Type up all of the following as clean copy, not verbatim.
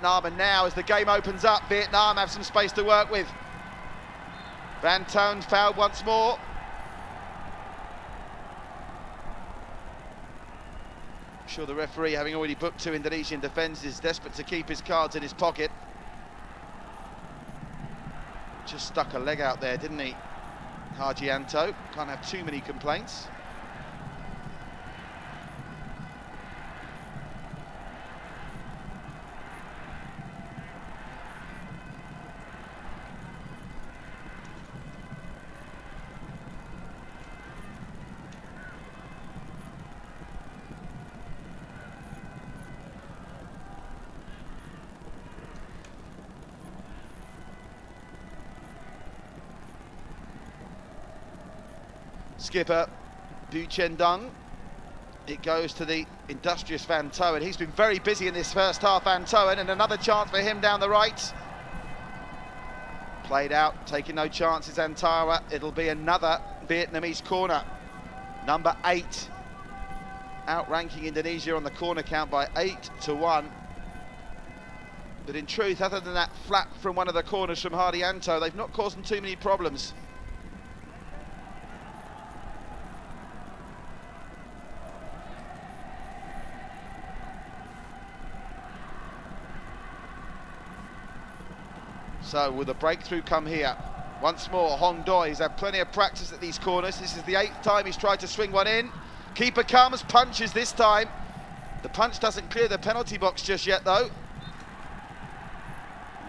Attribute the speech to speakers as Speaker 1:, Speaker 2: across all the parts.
Speaker 1: Vietnam, and now as the game opens up, Vietnam have some space to work with. Van Toon fouled once more. I'm sure the referee, having already booked 2 Indonesian defenders, is desperate to keep his cards in his pocket. Just stuck a leg out there, didn't he? Hargianto can't have too many complaints. Skipper Bu Chen Dung. It goes to the industrious Van Toon. He's been very busy in this first half, Van Toon, and another chance for him down the right. Played out, taking no chances, Antara. It'll be another Vietnamese corner. Number 8, outranking Indonesia on the corner count by 8-1. But in truth, other than that flap from one of the corners from Hardianto, they've not caused them too many problems. So will the breakthrough come here? Once more, Hong Doi. He's had plenty of practice at these corners. This is the 8th time he's tried to swing one in. Keeper comes, punches this time. The punch doesn't clear the penalty box just yet, though.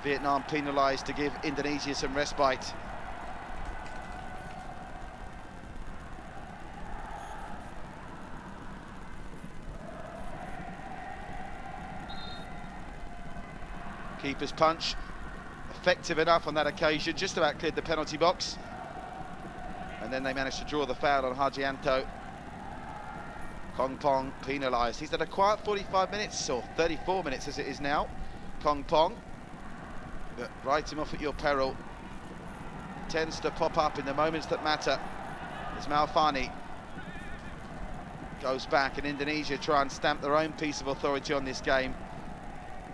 Speaker 1: Vietnam penalised to give Indonesia some respite. Keeper's punch. Effective enough on that occasion, just about cleared the penalty box. And then they managed to draw the foul on Hargianto. Kong Pong penalised. He's had a quiet 45 minutes, or 34 minutes as it is now. Kong Pong. But write him off at your peril. Tends to pop up in the moments that matter. As Malfani goes back, and Indonesia try and stamp their own piece of authority on this game.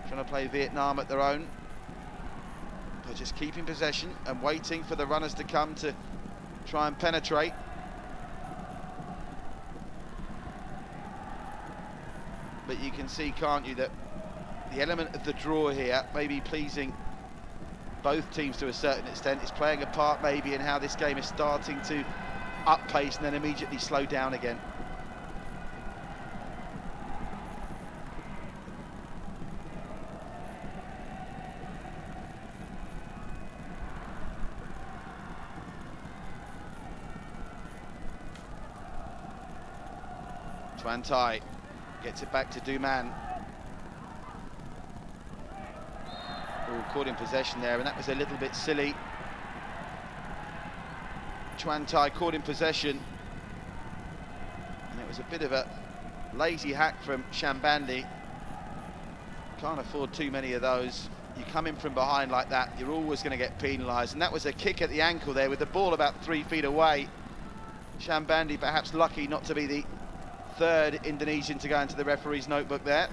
Speaker 1: Trying to play Vietnam at their own. They're just keeping possession and waiting for the runners to come to try and penetrate. But you can see, can't you, that the element of the draw here may be pleasing both teams to a certain extent. It's playing a part maybe in how this game is starting to up pace and then immediately slow down again. Tuan Tai gets it back to Duman. Oh, caught in possession there, and that was a little bit silly. Tuan Tai caught in possession, and it was a bit of a lazy hack from Shambandi. Can't afford too many of those. You come in from behind like that, you're always going to get penalised, and that was a kick at the ankle there with the ball about 3 feet away. Shambandi perhaps lucky not to be the 3rd Indonesian to go into the referee's notebook there.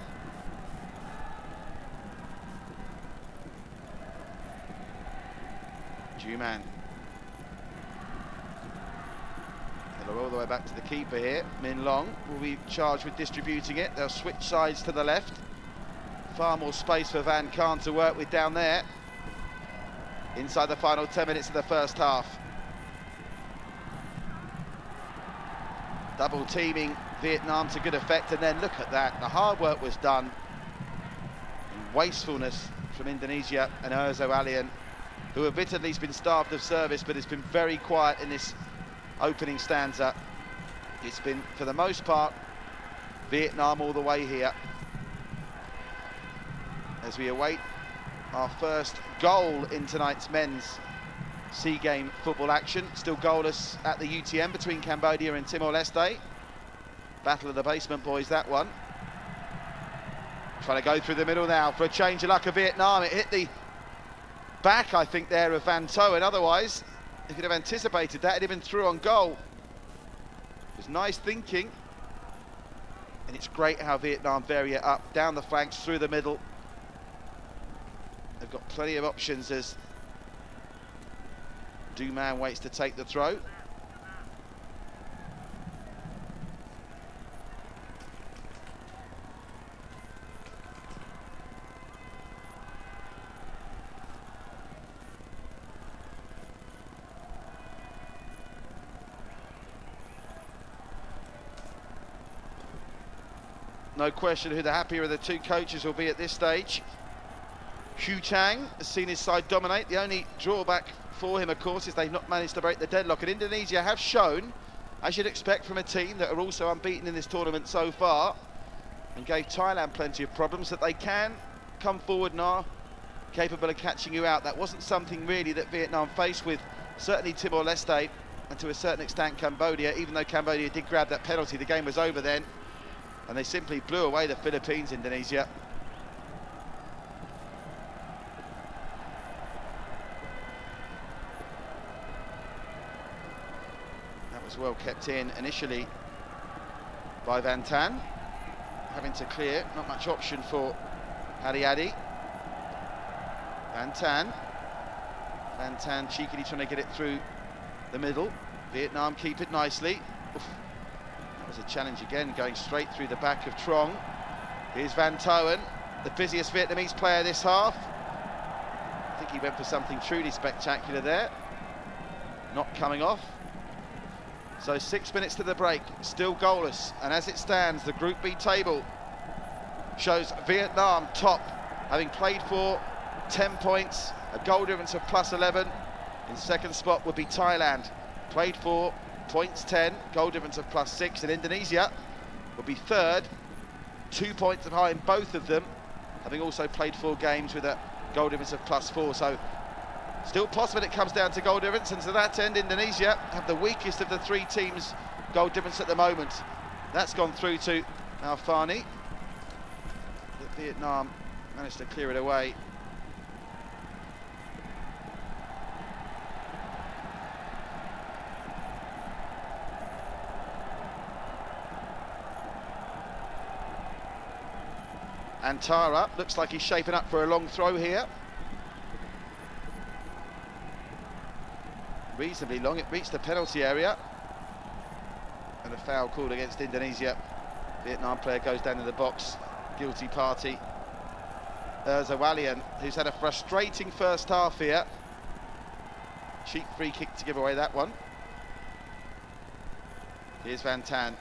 Speaker 1: Juman. They'll go all the way back to the keeper here. Min Long will be charged with distributing it. They'll switch sides to the left. Far more space for Van Kahn to work with down there. Inside the final 10 minutes of the first half. Double teaming Vietnam to good effect, and then look at that, the hard work was done. And wastefulness from Indonesia and Erzo Alian, who admittedly has been starved of service but has been very quiet in this opening stanza. It's been, for the most part, Vietnam all the way here. As we await our first goal in tonight's men's Seagame football action. Still goalless at the UTM between Cambodia and Timor-Leste. Battle of the basement boys, that one. Trying to go through the middle now for a change of luck of Vietnam. It hit the back, I think, there of Van Toon. Otherwise, he could have anticipated that. It'd have been through on goal. It was nice thinking. And it's great how Vietnam vary it up, down the flanks, through the middle. they've got plenty of options as Duman waits to take the throw. No question who the happier of the two coaches will be at this stage. Hu Tang has seen his side dominate. The only drawback for him, of course, is they've not managed to break the deadlock. And Indonesia have shown, as you'd expect from a team that are also unbeaten in this tournament so far, and gave Thailand plenty of problems, that they can come forward and are capable of catching you out. That wasn't something really that Vietnam faced with, certainly Timor-Leste, and to a certain extent Cambodia. Even though Cambodia did grab that penalty, the game was over then. And they simply blew away the Philippines, Indonesia. That was well kept in initially by Van Tan. Having to clear, not much option for Hariadi. Van Tan. Van Tan cheekily trying to get it through the middle. Vietnam keep it nicely. Oof. That was a challenge again, going straight through the back of Trong. Here's Van Toen, the busiest Vietnamese player this half. I think he went for something truly spectacular there. Not coming off. So 6 minutes to the break, still goalless. And as it stands, the Group B table shows Vietnam top, having played for 10 points, a goal difference of +11. In second spot would be Thailand, played for points 10, goal difference of +6, and Indonesia will be third, 2 points behind both of them, having also played 4 games with a goal difference of +4. So still possible it comes down to goal difference, and to that end Indonesia have the weakest of the 3 teams' goal difference at the moment. That's gone through to Alfani. Vietnam managed to clear it away. Antara looks like he's shaping up for a long throw here. Reasonably long, it reached the penalty area. And a foul called against Indonesia. Vietnam player goes down to the box, guilty party. Zawalian, who's had a frustrating first half here. Cheap free kick to give away that one. Here's Van Tan.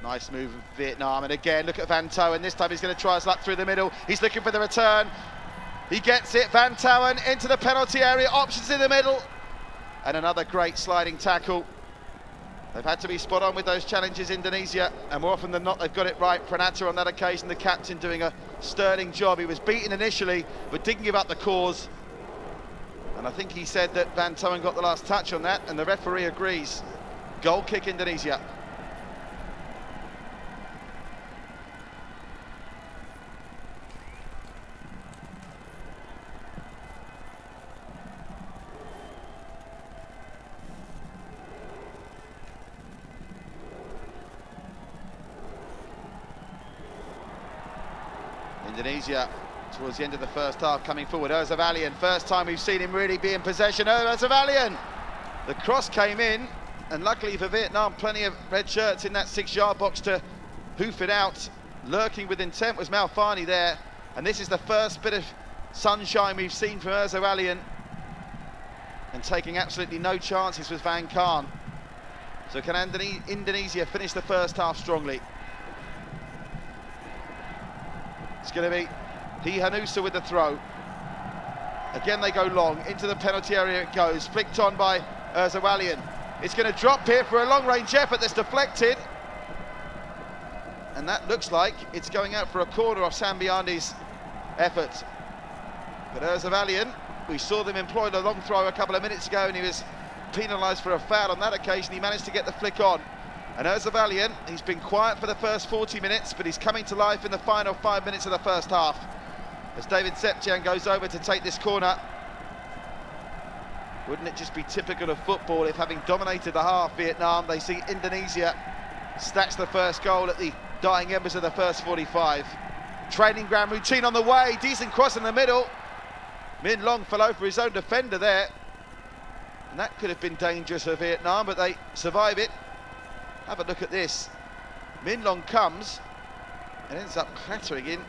Speaker 1: Nice move of Vietnam, and again, look at Van Toen. This time he's going to try his luck through the middle. He's looking for the return. He gets it. Van Toen into the penalty area, options in the middle. And another great sliding tackle. They've had to be spot on with those challenges, Indonesia, and more often than not, they've got it right. Pranata on that occasion, the captain, doing a sterling job. He was beaten initially, but didn't give up the cause. And I think he said that Van Toen got the last touch on that, and the referee agrees. Goal kick, Indonesia. Indonesia towards the end of the first half coming forward. Zavalian, first time we've seen him really be in possession. Zavalian, the cross came in, and luckily for Vietnam, plenty of red shirts in that 6-yard box to hoof it out. Lurking with intent was Malfani there, and this is the first bit of sunshine we've seen from Zavalian, and taking absolutely no chances with Van Khan. So can Indonesia finish the first half strongly? It's going to be Hanusa with the throw. Again, they go long. Into the penalty area it goes. Flicked on by Zawalian. It's going to drop here for a long-range effort that's deflected. And that looks like it's going out for a corner off Sambiani's effort. But Zawalian, we saw them employ the long throw a couple of minutes ago, and he was penalised for a foul on that occasion. He managed to get the flick on. And Zavalian, he's been quiet for the first 40 minutes, but he's coming to life in the final 5 minutes of the first half. As David Septian goes over to take this corner. Wouldn't it just be typical of football if, having dominated the half, Vietnam, they see Indonesia snatch the first goal at the dying embers of the first 45. training ground routine on the way. Decent cross in the middle. Min Long fell over his own defender there. And that could have been dangerous for Vietnam, but they survive it. Have a look at this. Min Long comes and ends up clattering in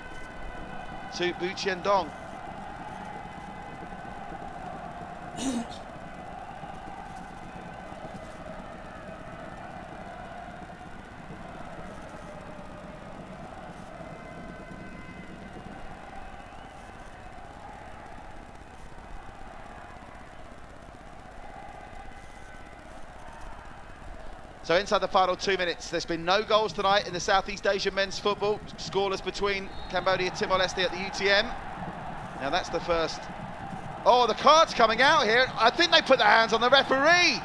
Speaker 1: to Bu Chien Dong. So inside the final 2 minutes, there's been no goals tonight in the Southeast Asian men's football. Scoreless between Cambodia, Timor-Leste at the UTM. Now that's the first. Oh, the card's coming out here. I think they put their hands on the referee.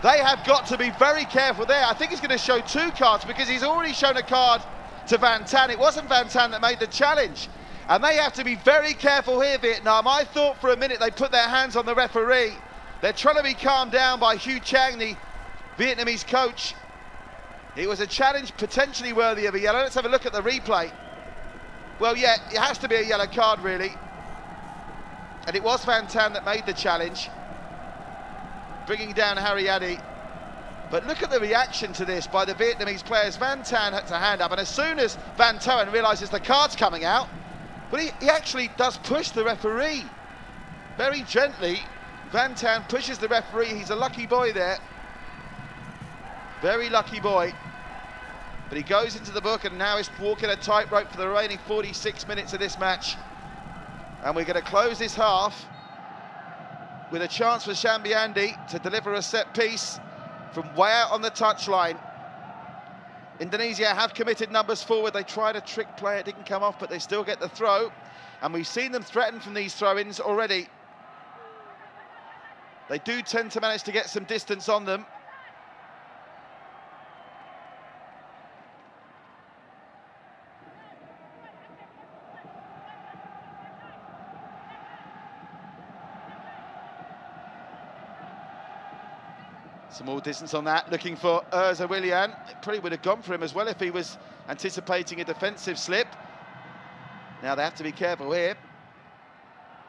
Speaker 1: They have got to be very careful there. I think he's going to show 2 cards because he's already shown a card to Van Tan. It wasn't Van Tan that made the challenge. And they have to be very careful here, Vietnam. I thought for a minute they put their hands on the referee. They're trying to be calmed down by Hugh Chang, the Vietnamese coach. It was a challenge potentially worthy of a yellow. Let's have a look at the replay. Well, yeah, it has to be a yellow card, really. And it was Van Tan that made the challenge, bringing down Harry Addy. But look at the reaction to this by the Vietnamese players. Van Tan had to hand up, and as soon as Van Tan realises the card's coming out, well, he actually does push the referee. Very gently, Van Tan pushes the referee. He's a lucky boy there. Very lucky boy. But he goes into the book and now is walking a tightrope for the remaining 46 minutes of this match. And we're going to close this half with a chance for Shambiandi to deliver a set piece from way out on the touchline. Indonesia have committed numbers forward. They tried a trick play, it didn't come off, but they still get the throw. And we've seen them threaten from these throw-ins already. They do tend to manage to get some distance on them. Some more distance on that, looking for Urza Willian. It probably would have gone for him as well if he was anticipating a defensive slip. Now they have to be careful here.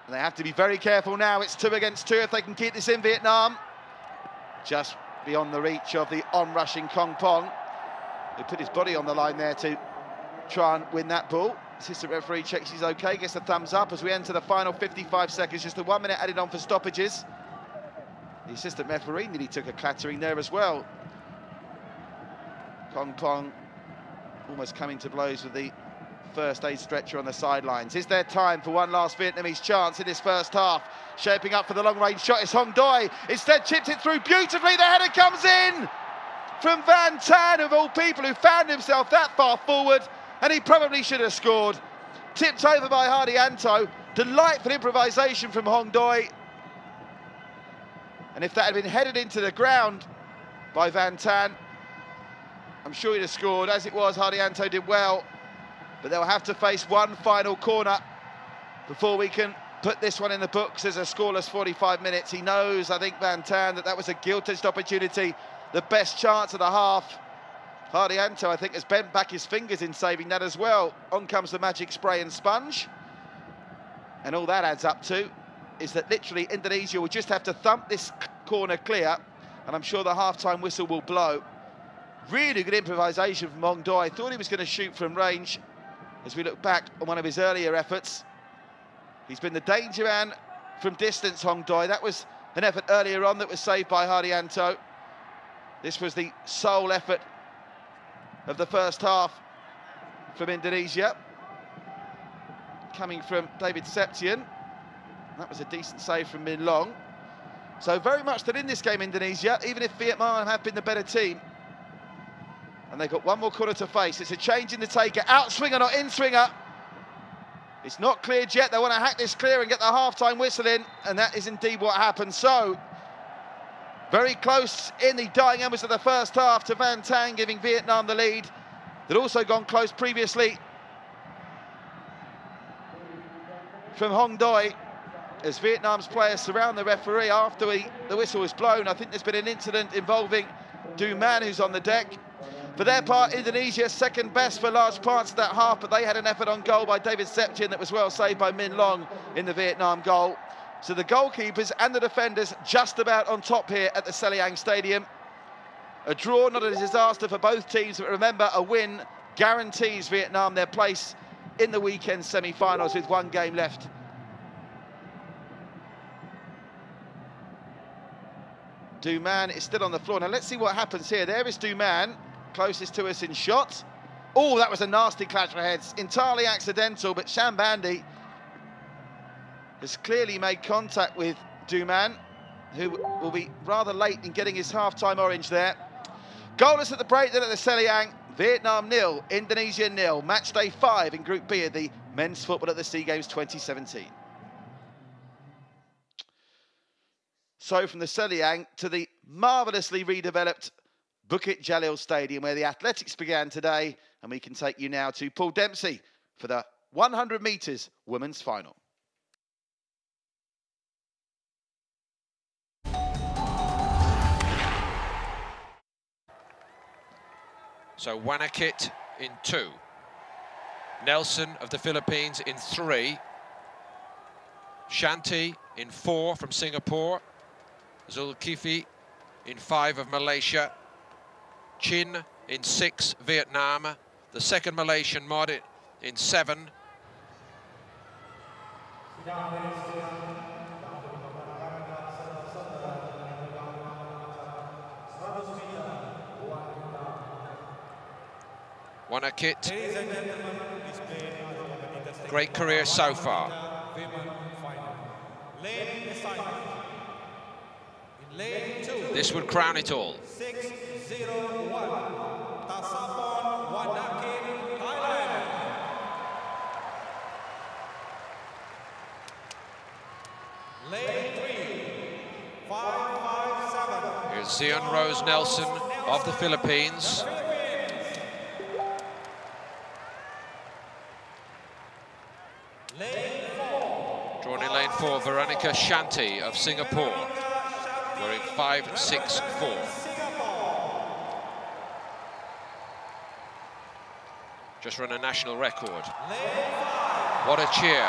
Speaker 1: And they have to be very careful now. It's 2 against 2 if they can keep this in, Vietnam. Just beyond the reach of the on-rushing Kong Pong, who put his body on the line there to try and win that ball. Assistant referee checks he's okay, gets a thumbs up as we enter the final 55 seconds. Just the 1 minute added on for stoppages. The assistant referee nearly took a clattering there as well. Kong Pong almost coming to blows with the first aid stretcher on the sidelines. Is there time for one last Vietnamese chance in this first half? Shaping up for the long-range shot is Hong Doi. Instead chips it through beautifully. The header comes in from Van Tan, of all people, who found himself that far forward, and he probably should have scored. Tipped over by Hardianto. Delightful improvisation from Hong Doi. And if that had been headed into the ground by Van Tan, I'm sure he'd have scored. As it was, Hardianto did well. But they'll have to face one final corner before we can put this one in the books as a scoreless 45 minutes. He knows, I think, Van Tan, that was a gilt-edged opportunity, the best chance of the half. Hardianto, I think, has bent back his fingers in saving that as well. On comes the magic spray and sponge. And all that adds up to is that literally Indonesia will just have to thump this corner clear, and I'm sure the half-time whistle will blow. Really good improvisation from Hong Doi. Thought he was going to shoot from range as we look back on one of his earlier efforts. He's been the danger man from distance, Hong Doi. That was an effort earlier on that was saved by Hardianto. This was the sole effort of the first half from Indonesia, coming from David Septian. That was a decent save from Min Long. So very much still in this game, Indonesia, even if Vietnam have been the better team. And they've got one more corner to face. It's a change in the taker. Out swinger, not in swinger. It's not cleared yet. They want to hack this clear and get the half-time whistle in. And that is indeed what happened. So, very close in the dying embers of the first half to Van Tan, giving Vietnam the lead. They'd also gone close previously from Hong Doi, as Vietnam's players surround the referee after the whistle was blown. I think there's been an incident involving Du Man, who's on the deck. For their part, Indonesia second best for large parts of that half, but they had an effort on goal by David Septian that was well saved by Min Long in the Vietnam goal. So the goalkeepers and the defenders just about on top here at the Seliang Stadium. A draw, not a disaster for both teams, but remember, a win guarantees Vietnam their place in the weekend semi-finals with one game left. Duman is still on the floor. Now let's see what happens here. There is Duman, closest to us in shot. Oh, that was a nasty clash of heads. Entirely accidental, but Shambandi has clearly made contact with Duman, who will be rather late in getting his half-time orange there. Goalless at the break then at the Seliang. Vietnam 0, Indonesia 0. Match day 5 in Group B of the men's football at the Seagames 2017. So from the Seliang to the marvellously redeveloped Bukit Jalil Stadium, where the athletics began today, and we can take you now to Paul Dempsey for the 100 metres women's final.
Speaker 2: So Wanakit in 2, Nelson of the Philippines in 3, Shanti in 4 from Singapore, Zulkifli in 5 of Malaysia, Chin in 6, Vietnam, the second Malaysian mod in 7. Wanakit, great career so far. This would crown it all.
Speaker 3: 601, Tasapon Wanakit, Thailand. Lane 3, 557.
Speaker 2: Here's Zion Rose Nelson of the Philippines. Drawn in lane 4, Veronica Shanti of Singapore, wearing 564. Just run a national record. What a cheer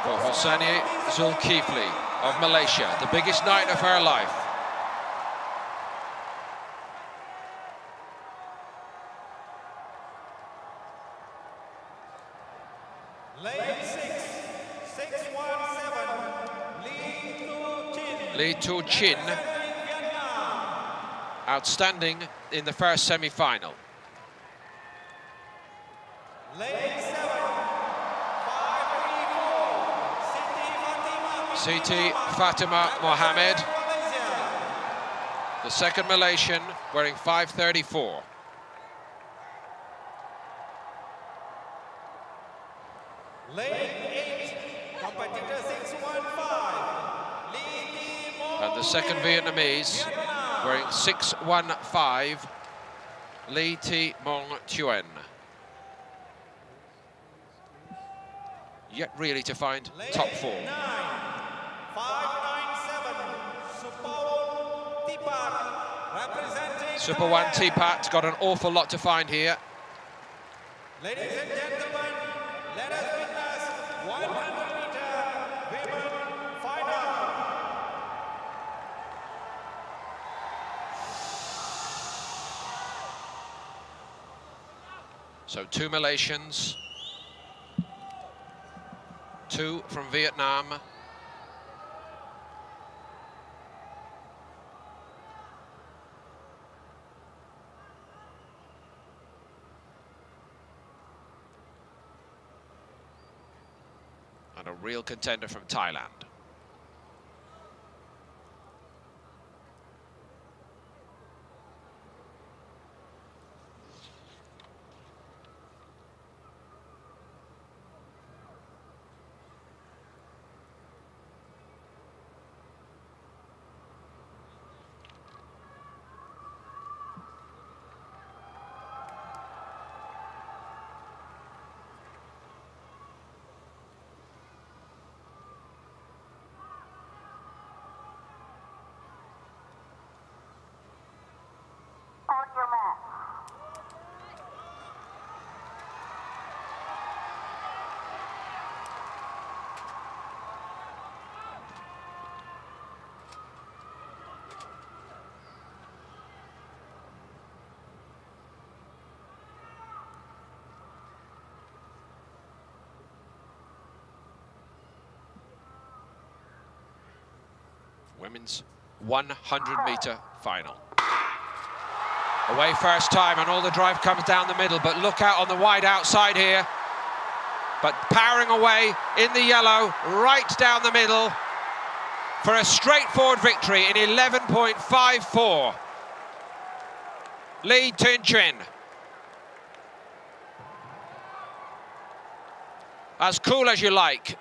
Speaker 2: for Hosseini Zulkifli of Malaysia, the biggest night of her life.
Speaker 3: Lane 6, 617,
Speaker 2: Lee Tu Chin, outstanding in the first semi-final.
Speaker 3: Lane 7, 534,
Speaker 2: Siti Fatima Mohammed, the second Malaysian, wearing 534.
Speaker 3: Lane 8, competitor 615, Lee Ti
Speaker 2: And the second Vietnamese, wearing 615, Lee Ti Mong Chuen. Yet really to find top 4.
Speaker 3: 9, 597, Supawon Tipat, representing
Speaker 2: Super One Teapat's got an awful lot to find here.
Speaker 3: Ladies and gentlemen, let us witness 100-meter women final.
Speaker 2: So 2 Malaysians, 2 from Vietnam. And a real contender from Thailand.
Speaker 4: your mat.
Speaker 2: Women's 100-meter final. Away first time, and all the drive comes down the middle, but look out on the wide outside here. But powering away in the yellow, right down the middle for a straightforward victory in 11.54. Lee Tin-Chin. As cool as you like.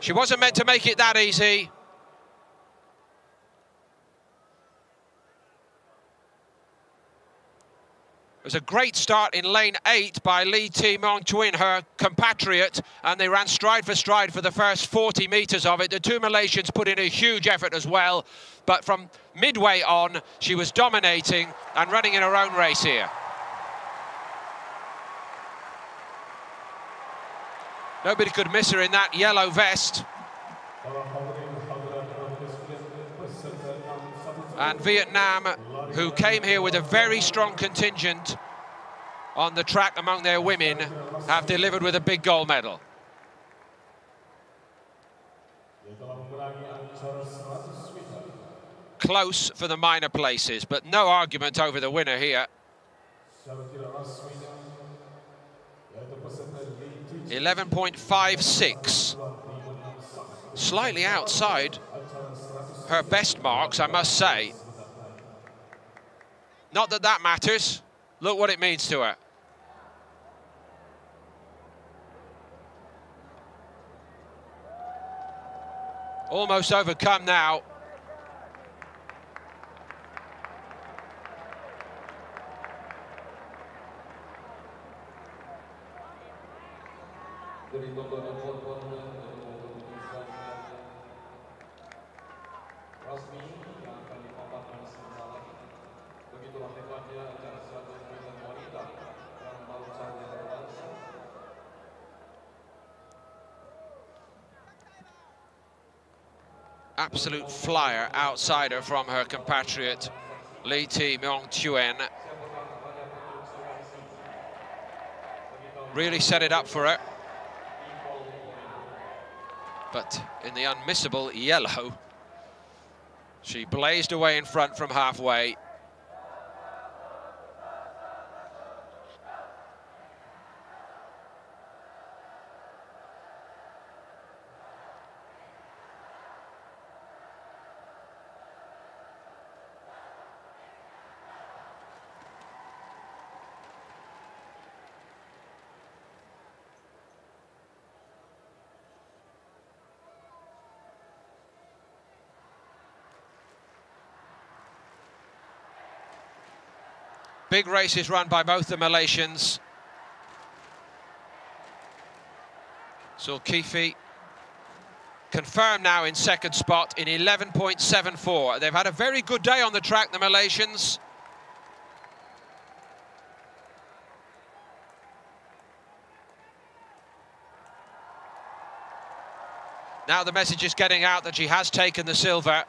Speaker 2: She wasn't meant to make it that easy. It was a great start in lane 8 by Lee Ti-Mong-Chuen, her compatriot, and they ran stride for the first 40 metres of it. The two Malaysians put in a huge effort as well, but from midway on, she was dominating and running in her own race here. Nobody could miss her in that yellow vest. And Vietnam, who came here with a very strong contingent on the track among their women, have delivered with a big gold medal. Close for the minor places, but no argument over the winner here. 11.56. Slightly outside her best marks, I must say. Not that that matters. Look what it means to her. Almost overcome now. Absolute flyer outsider from her compatriot Lee Ti-Mong-Chuen. Really set it up for her. But in the unmissable yellow, she blazed away in front from halfway. Big races run by both the Malaysians. Zulkifli confirmed now in second spot in 11.74. They've had a very good day on the track, the Malaysians. Now the message is getting out that she has taken the silver.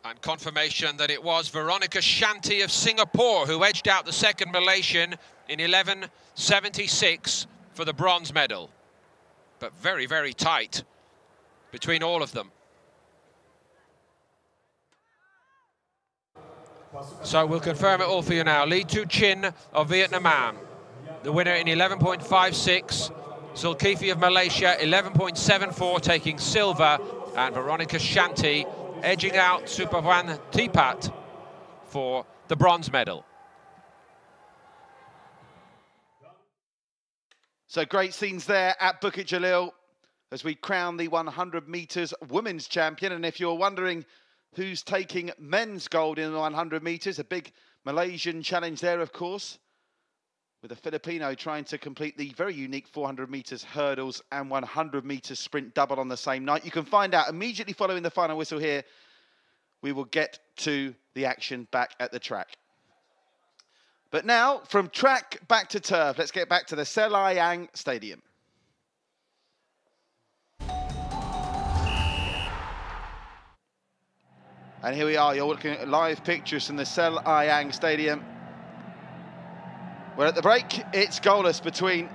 Speaker 2: And confirmation that it was Veronica Shanti of Singapore who edged out the second Malaysian in 11.76 for the bronze medal. But very, very tight between all of them. So we'll confirm it all for you now. Lee Tin-Chin of Vietnam, the winner in 11.56. Zulkifli of Malaysia, 11.74, taking silver. And Veronica Shanti edging out Supawan Tipat for the bronze medal.
Speaker 1: So great scenes there at Bukit Jalil as we crown the 100 metres women's champion. And if you're wondering who's taking men's gold in the 100 metres, a big Malaysian challenge there, of course, with a Filipino trying to complete the very unique 400 metres hurdles and 100 metres sprint double on the same night. You can find out immediately following the final whistle here. We will get to the action back at the track. But now, from track back to turf, let's get back to the Selayang Stadium. And here we are, you're looking at live pictures from the Selayang Stadium. Well, at the break, it's goalless between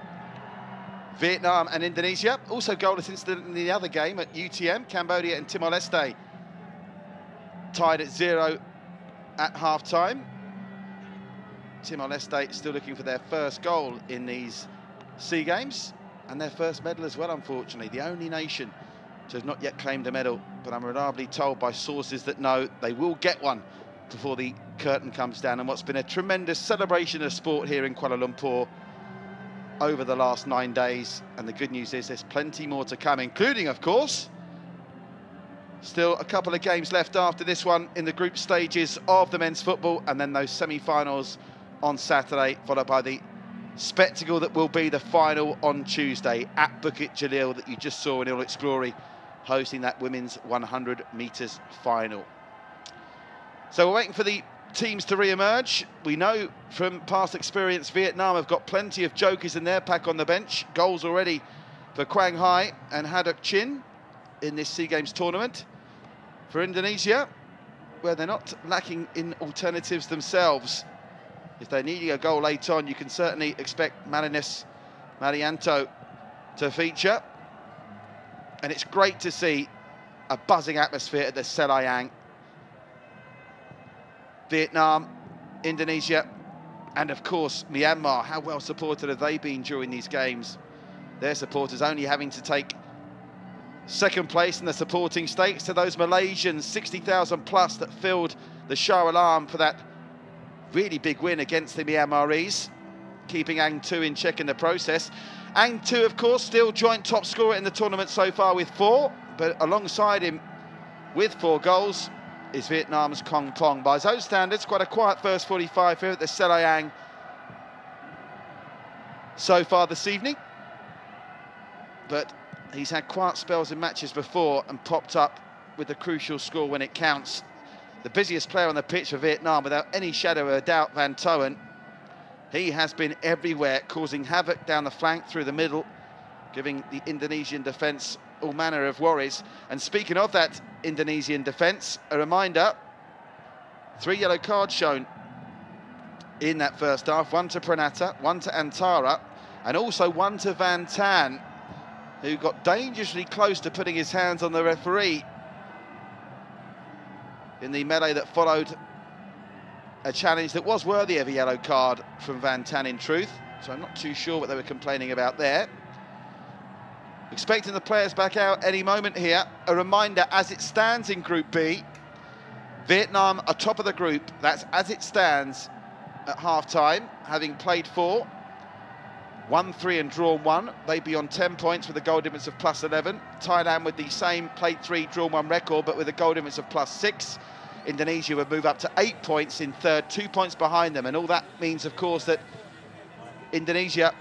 Speaker 1: Vietnam and Indonesia. Also goalless incident in the other game at UTM, Cambodia and Timor-Leste tied at 0 at half-time. Timor-Leste still looking for their first goal in these Seagames and their first medal as well, unfortunately. The only nation to have not yet claimed a medal, but I'm reliably told by sources that know they will get one before the curtain comes down on what's been a tremendous celebration of sport here in Kuala Lumpur over the last 9 days. And the good news is there's plenty more to come, including, of course, still a couple of games left after this one in the group stages of the men's football, and then those semi-finals on Saturday, followed by the spectacle that will be the final on Tuesday at Bukit Jalil that you just saw in all its glory, hosting that women's 100 metres final. So we're waiting for the teams to re-emerge. We know from past experience Vietnam have got plenty of jokers in their pack on the bench. Goals already for Quang Hai and Haddock Chin in this SEA Games tournament. For Indonesia, where they're not lacking in alternatives themselves, if they're needing a goal late on, you can certainly expect Marinus Marianto to feature. And it's great to see a buzzing atmosphere at the Selayang. Vietnam, Indonesia, and of course Myanmar. How well supported have they been during these games? Their supporters only having to take second place in the supporting stakes to those Malaysians, 60,000 plus, that filled the Shah Alam for that really big win against the Myanmarese, keeping Ang Tu in check in the process. Ang Tu, of course, still joint top scorer in the tournament so far with 4, but alongside him with 4 goals is Vietnam's Kong Pong. By his own standards, quite a quiet first 45 here at the Selayang so far this evening, but he's had quiet spells in matches before and popped up with the crucial score when it counts. The busiest player on the pitch for Vietnam, without any shadow of a doubt, Van Toen. He has been everywhere, causing havoc down the flank, through the middle, giving the Indonesian defence all manner of worries. And speaking of that Indonesian defence, a reminder, 3 yellow cards shown in that first half. 1 to Pranata, 1 to Antara, and also 1 to Van Tan, who got dangerously close to putting his hands on the referee in the melee that followed a challenge that was worthy of a yellow card from Van Tan, in truth. So I'm not too sure what they were complaining about there. Expecting the players back out any moment here. A reminder, as it stands in Group B, Vietnam are top of the group. That's as it stands at half-time, having played 4, won 3 and drawn 1. They'd be on 10 points with a goal difference of +11. Thailand with the same played 3, drawn 1 record, but with a goal difference of +6. Indonesia would move up to 8 points in third, 2 points behind them. And all that means, of course, that Indonesia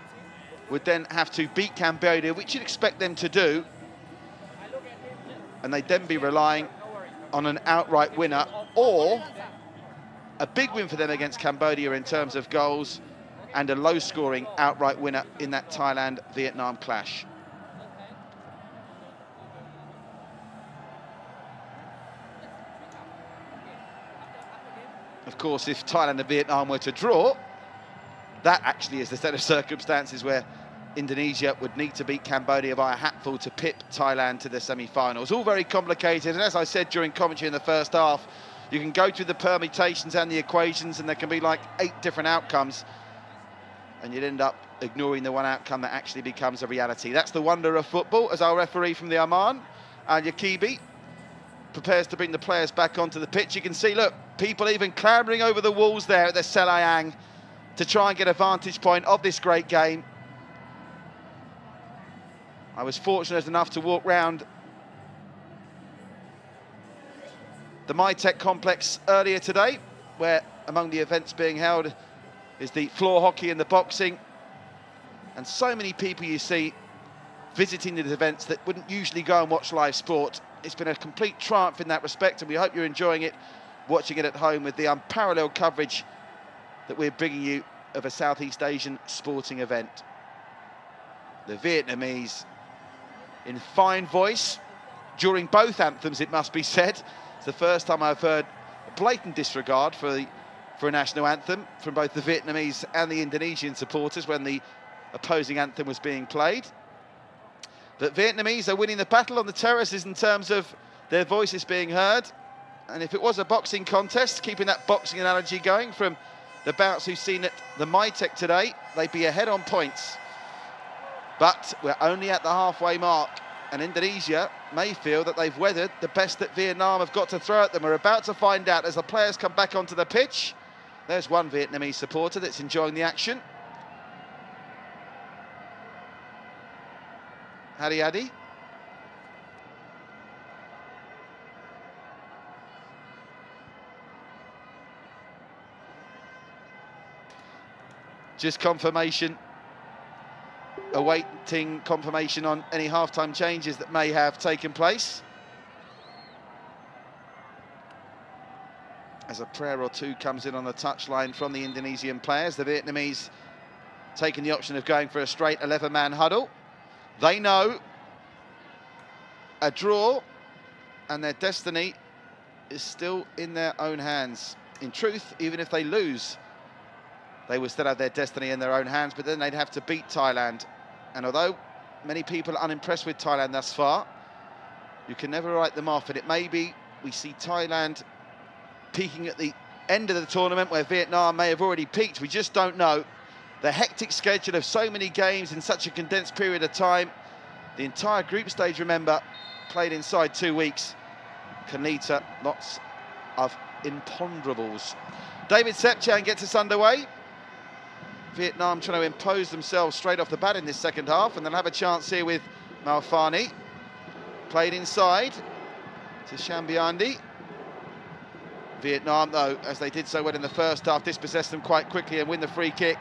Speaker 1: would then have to beat Cambodia, which you'd expect them to do. And they'd then be relying on an outright winner, or a big win for them against Cambodia in terms of goals, and a low-scoring outright winner in that Thailand-Vietnam clash. Of course, if Thailand and Vietnam were to draw, that actually is the set of circumstances where Indonesia would need to beat Cambodia by a hatful to pip Thailand to the semi-finals. All very complicated, and as I said during commentary in the first half, you can go through the permutations and the equations, and there can be like 8 different outcomes, and you'd end up ignoring the one outcome that actually becomes a reality. That's the wonder of football, as our referee from the Oman, Al Yakibi, prepares to bring the players back onto the pitch. You can see, look, people even clambering over the walls there at the Selayang to try and get a vantage point of this great game. I was fortunate enough to walk round the MyTech complex earlier today, where among the events being held is the floor hockey and the boxing. And so many people you see visiting these events that wouldn't usually go and watch live sport. It's been a complete triumph in that respect, and we hope you're enjoying it, watching it at home with the unparalleled coverage that we're bringing you of a Southeast Asian sporting event. The Vietnamese in fine voice during both anthems, it must be said. It's the first time I've heard a blatant disregard for a national anthem from both the Vietnamese and the Indonesian supporters when the opposing anthem was being played. But Vietnamese are winning the battle on the terraces in terms of their voices being heard. And if it was a boxing contest, keeping that boxing analogy going from the bouts who've seen it, the MyTech today, they'd be ahead on points. But we're only at the halfway mark, and Indonesia may feel that they've weathered the best that Vietnam have got to throw at them. We're about to find out as the players come back onto the pitch. There's one Vietnamese supporter that's enjoying the action. Hari Adi. Just confirmation, awaiting confirmation on any half-time changes that may have taken place. As a prayer or two comes in on the touchline from the Indonesian players, the Vietnamese taking the option of going for a straight 11-man huddle. They know a draw and their destiny is still in their own hands. In truth, even if they lose, they will still have their destiny in their own hands, but then they'd have to beat Thailand. And although many people are unimpressed with Thailand thus far, you can never write them off. And it may be we see Thailand peaking at the end of the tournament where Vietnam may have already peaked. We just don't know. The hectic schedule of so many games in such a condensed period of time, the entire group stage, remember, played inside 2 weeks, can lead to lots of imponderables. David Sepchan gets us underway. Vietnam trying to impose themselves straight off the bat in this second half, and they'll have a chance here with Malfani. Played inside to Shambiandi. Vietnam, though, as they did so well in the first half, dispossessed them quite quickly and win the free kick.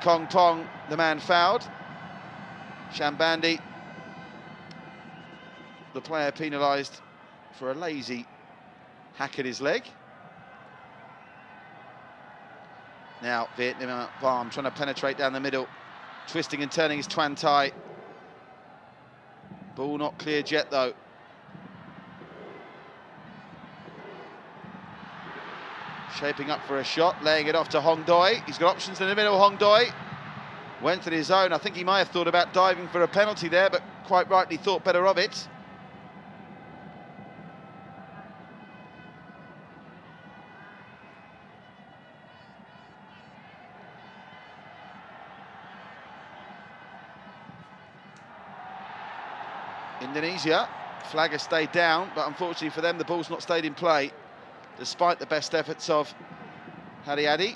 Speaker 1: Kong Pong, the man fouled. Shambandi, the player penalised for a lazy hack at his leg. Now Vietnam Vam trying to penetrate down the middle, twisting and turning his Tuan Thai. Ball not cleared yet though. Shaping up for a shot, laying it off to Hong Doi. He's got options in the middle, Hong Doi. Went at his own. I think he might have thought about diving for a penalty there, but quite rightly thought better of it. Indonesia, flag has stayed down, but unfortunately for them, the ball's not stayed in play, despite the best efforts of Hari Adi.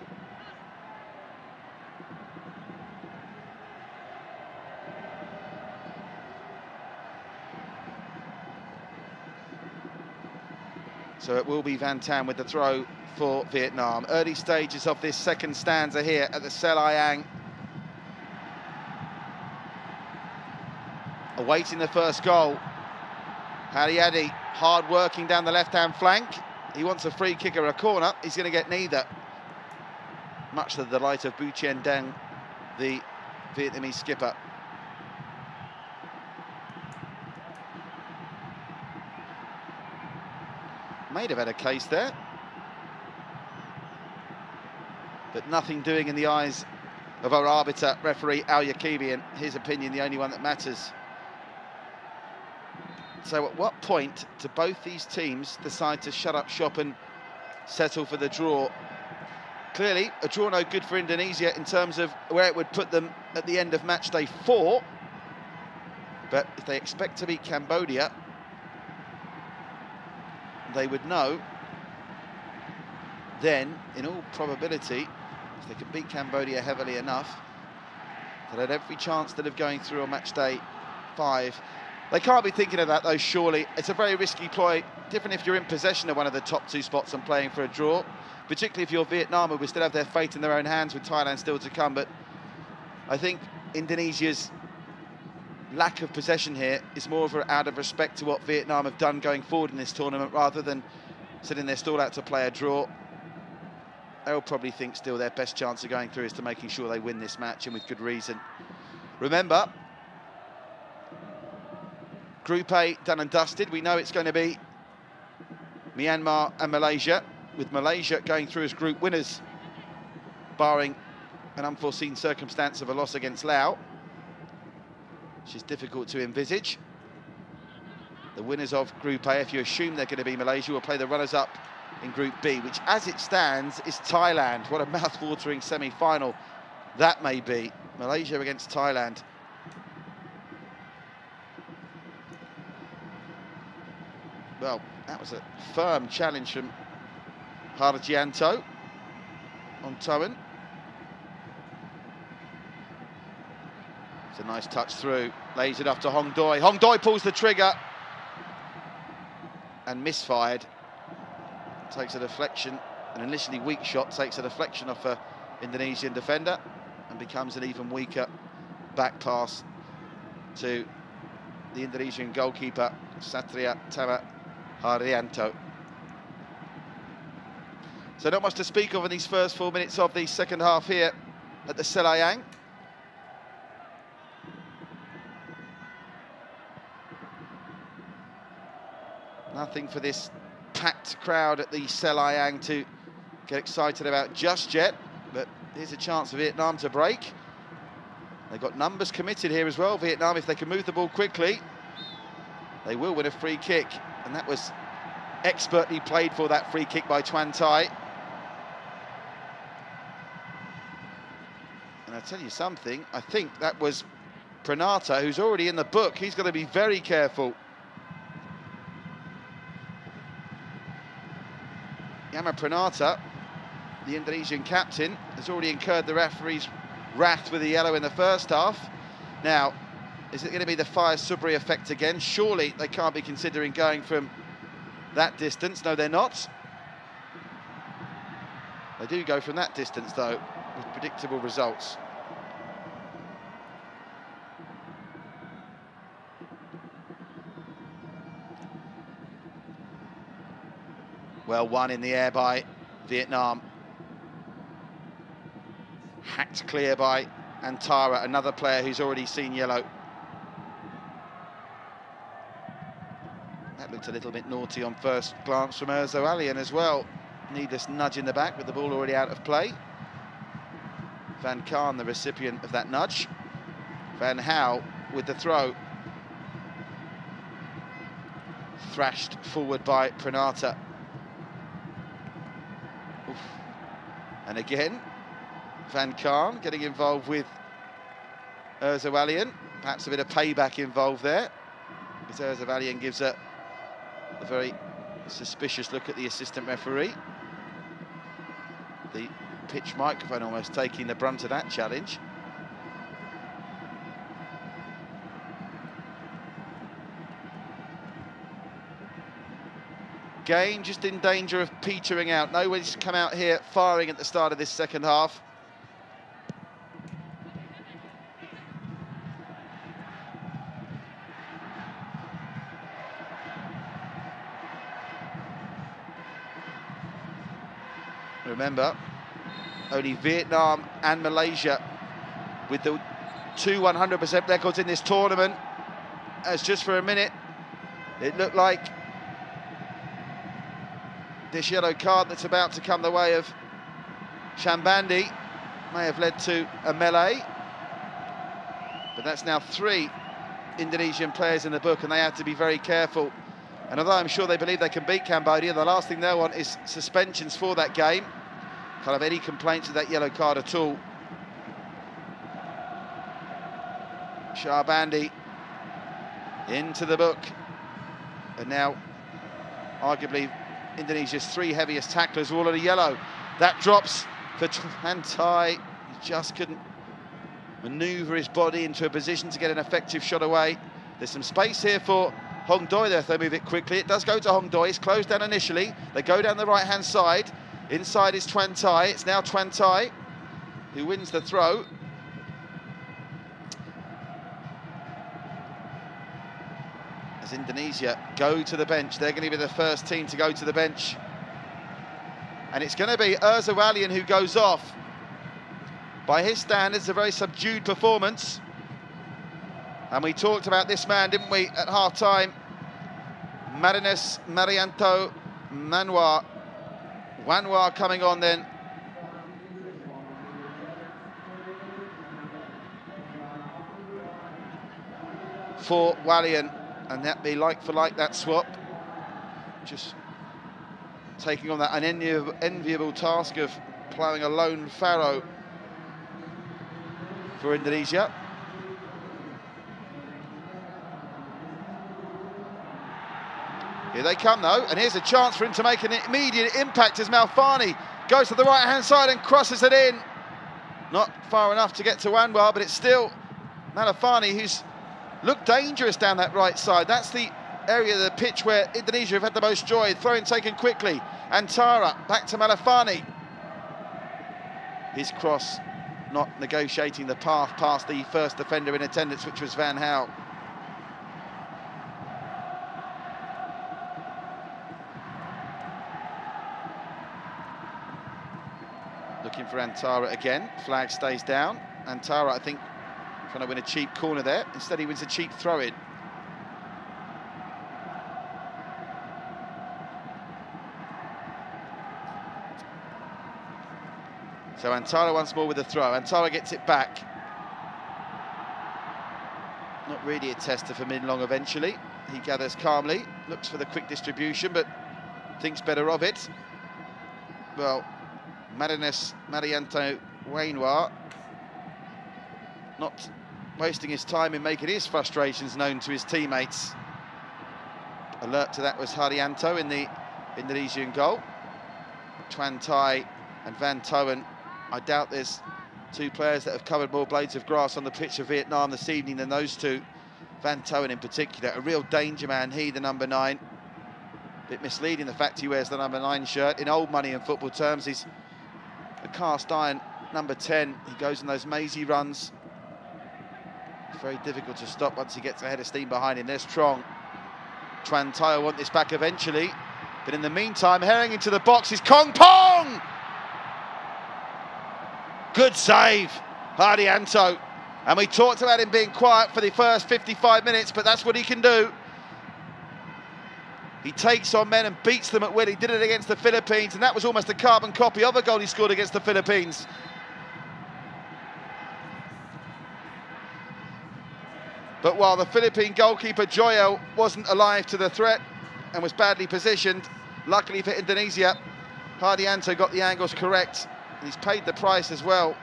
Speaker 1: So it will be Van Tan with the throw for Vietnam. Early stages of this second stanza here at the Selayang. Awaiting the first goal. Hari Adi, hard working down the left-hand flank. He wants a free kick or a corner. He's going to get neither. Much to the delight of Bu Chien Dang, the Vietnamese skipper. May have had a case there, but nothing doing in the eyes of our arbiter, referee Al Yaqibi, and his opinion the only one that matters. So at what point do both these teams decide to shut up shop and settle for the draw? Clearly, a draw no good for Indonesia in terms of where it would put them at the end of match day 4. But if they expect to beat Cambodia, they would know then, in all probability, if they could beat Cambodia heavily enough, they'll have every chance of going through on match day 5. They can't be thinking of that, though, surely. It's a very risky ploy, different if you're in possession of one of the top 2 spots and playing for a draw, particularly if you're Vietnam, who will still have their fate in their own hands with Thailand still to come. But I think Indonesia's lack of possession here is more of out of respect to what Vietnam have done going forward in this tournament, rather than setting their stall out to play a draw. They'll probably think still their best chance of going through is to making sure they win this match, and with good reason. Remember, Group A done and dusted. We know it's going to be Myanmar and Malaysia, with Malaysia going through as group winners, barring an unforeseen circumstance of a loss against Laos, which is difficult to envisage. The winners of Group A, if you assume they're going to be Malaysia, will play the runners-up in Group B, which, as it stands, is Thailand. What a mouth-watering semi-final that may be. Malaysia against Thailand. Well, that was a firm challenge from Hardianto on Toan. It's a nice touch through, lays it off to Hong Doi. Hong Doi pulls the trigger and misfired. Takes a deflection, an initially weak shot, takes a deflection off an Indonesian defender and becomes an even weaker back pass to the Indonesian goalkeeper, Satria Tama Hardianto. So not much to speak of in these first 4 minutes of the second half here at the Selayang. Nothing for this packed crowd at the Selayang to get excited about just yet, but here's a chance for Vietnam to break. They've got numbers committed here as well. Vietnam, if they can move the ball quickly, they will win a free kick, and that was expertly played for, that free kick by Tuan Thai. And I'll tell you something, I think that was Pranata, who's already in the book. He's got to be very careful. Yama Pranata, the Indonesian captain, has already incurred the referee's wrath with the yellow in the first half. Now, is it going to be the Fire Subri effect again? Surely they can't be considering going from that distance. No, they're not. They do go from that distance, though, with predictable results. Well won in the air by Vietnam. Hacked clear by Antara, another player who's already seen yellow. That looked a little bit naughty on first glance from Erzo Alien as well. Needless nudge in the back with the ball already out of play. Van Khan, the recipient of that nudge. Van Hal with the throw. Thrashed forward by Pranata. And again, Van Khan getting involved with Erzo Alien. Perhaps a bit of payback involved there, because Erzo Alien gives a very suspicious look at the assistant referee. The pitch microphone almost taking the brunt of that challenge. Game just in danger of petering out. Nobody's come out here firing at the start of this second half. Remember, only Vietnam and Malaysia with the 2 100% records in this tournament. As just for a minute, it looked like this yellow card that's about to come the way of Shambandi may have led to a melee. But that's now 3 Indonesian players in the book, and they have to be very careful. And although I'm sure they believe they can beat Cambodia, the last thing they'll want is suspensions for that game. Can't have any complaints of that yellow card at all. Shambandi into the book. And now, arguably, Indonesia's 3 heaviest tacklers are all at a yellow. That drops for Tuan Thai. He just couldn't manoeuvre his body into a position to get an effective shot away. There's some space here for Hong Doi there if they move it quickly. It does go to Hong Doi. It's closed down initially. They go down the right-hand side. Inside is Tuan Tai. It's now Tuan Tai who wins the throw. As Indonesia go to the bench, they're going to be the first team to go to the bench. And it's going to be Erza Walian who goes off. By his standards, a very subdued performance. And we talked about this man, didn't we, at half-time? Marines Marianto Manwar. Wanwar coming on then. For Walian. And that be like for like, that swap. Just taking on that unenviable task of ploughing a lone farrow for Indonesia. Here they come though, and here's a chance for him to make an immediate impact as Malfani goes to the right-hand side and crosses it in. Not far enough to get to Wanwar, but it's still Malfani who's looked dangerous down that right side. That's the area of the pitch where Indonesia have had the most joy. Throw-in taken quickly. Antara back to Malfani. His cross not negotiating the path past the first defender in attendance, which was Van Gaal. Looking for Antara again. Flag stays down. Antara, I think, trying to win a cheap corner there. Instead, he wins a cheap throw-in. So Antara once more with the throw. Antara gets it back. Not really a tester for Min Long eventually. He gathers calmly, looks for the quick distribution, but thinks better of it. Well, Marines Marianto Wanwar not wasting his time in making his frustrations known to his teammates. Alert to that was Haryanto in the Indonesian goal. Tuan Tai and Van Toen. I doubt there's two players that have covered more blades of grass on the pitch of Vietnam this evening than those two. Van Toen in particular, a real danger man, he, the number 9. A bit misleading the fact he wears the number 9 shirt. In old money and football terms, he's a cast iron number 10. He goes on those mazy runs. It's very difficult to stop once he gets a head of steam behind him. There's Trong. Tuan Tai will want this back eventually. But in the meantime, herring into the box is Kong Pong! Good save, Haryanto. And we talked about him being quiet for the first 55 minutes, but that's what he can do. He takes on men and beats them at will. He did it against the Philippines, and that was almost a carbon copy of a goal he scored against the Philippines. But while the Philippine goalkeeper, Joel, wasn't alive to the threat and was badly positioned, luckily for Indonesia, Haryanto got the angles correct. And he's paid the price as well,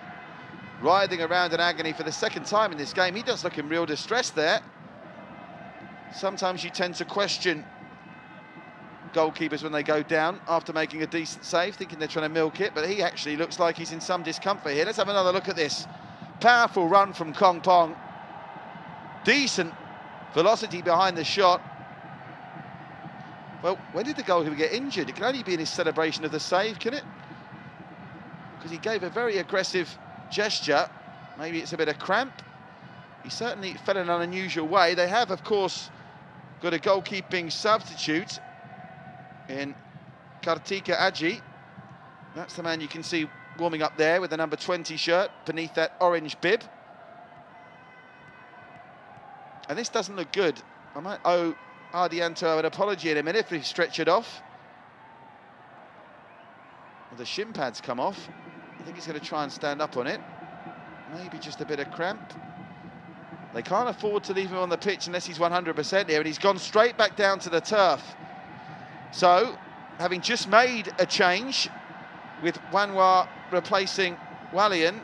Speaker 1: writhing around in agony for the second time in this game. He does look in real distress there. Sometimes you tend to question goalkeepers when they go down after making a decent save, thinking they're trying to milk it, but he actually looks like he's in some discomfort here. Let's have another look at this. Powerful run from Kong Pong. Decent velocity behind the shot. Well, when did the goalkeeper get injured? It can only be in his celebration of the save, can it? Because he gave a very aggressive gesture. Maybe it's a bit of cramp. He certainly fell in an unusual way. They have, of course, got a goalkeeping substitute in Kartika Aji. That's the man you can see warming up there with the number 20 shirt beneath that orange bib. And this doesn't look good. I might owe Haryanto an apology in a minute if we stretch it off. Well, the shin pads come off. I think he's going to try and stand up on it. Maybe just a bit of cramp. They can't afford to leave him on the pitch unless he's 100% here, and he's gone straight back down to the turf. So, having just made a change with Wanwar replacing Walian,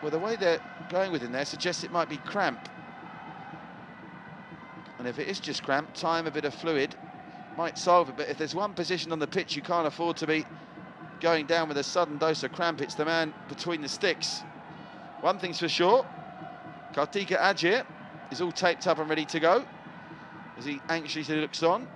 Speaker 1: well, the way they're going with him there suggests it might be cramp. And if it is just cramp, time, a bit of fluid might solve it. But if there's one position on the pitch you can't afford to be going down with a sudden dose of cramp, it's the man between the sticks. One thing's for sure, Kartika Ajir is all taped up and ready to go as he anxiously looks on.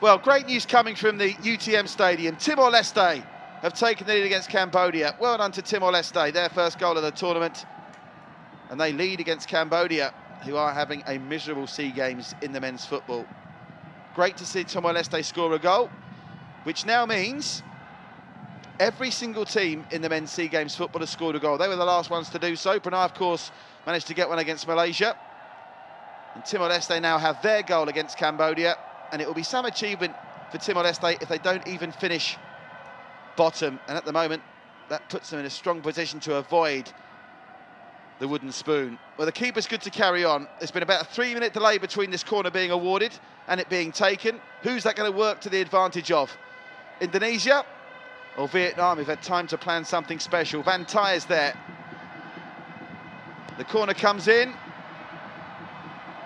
Speaker 1: Well, great news coming from the UTM Stadium. Timor-Leste have taken the lead against Cambodia. Well done to Timor-Leste, their first goal of the tournament. And they lead against Cambodia, who are having a miserable Seagames in the men's football. Great to see Timor-Leste score a goal, which now means every single team in the men's Seagames football has scored a goal. They were the last ones to do so. Brunei, of course, managed to get one against Malaysia. And Timor-Leste now have their goal against Cambodia. And it will be some achievement for Timor-Leste if they don't even finish bottom. And at the moment, that puts them in a strong position to avoid the wooden spoon. Well, the keeper's good to carry on. There's been about a 3-minute delay between this corner being awarded and it being taken. Who's that going to work to the advantage of? Indonesia or Vietnam, who've had time to plan something special? Van Thai is there. The corner comes in.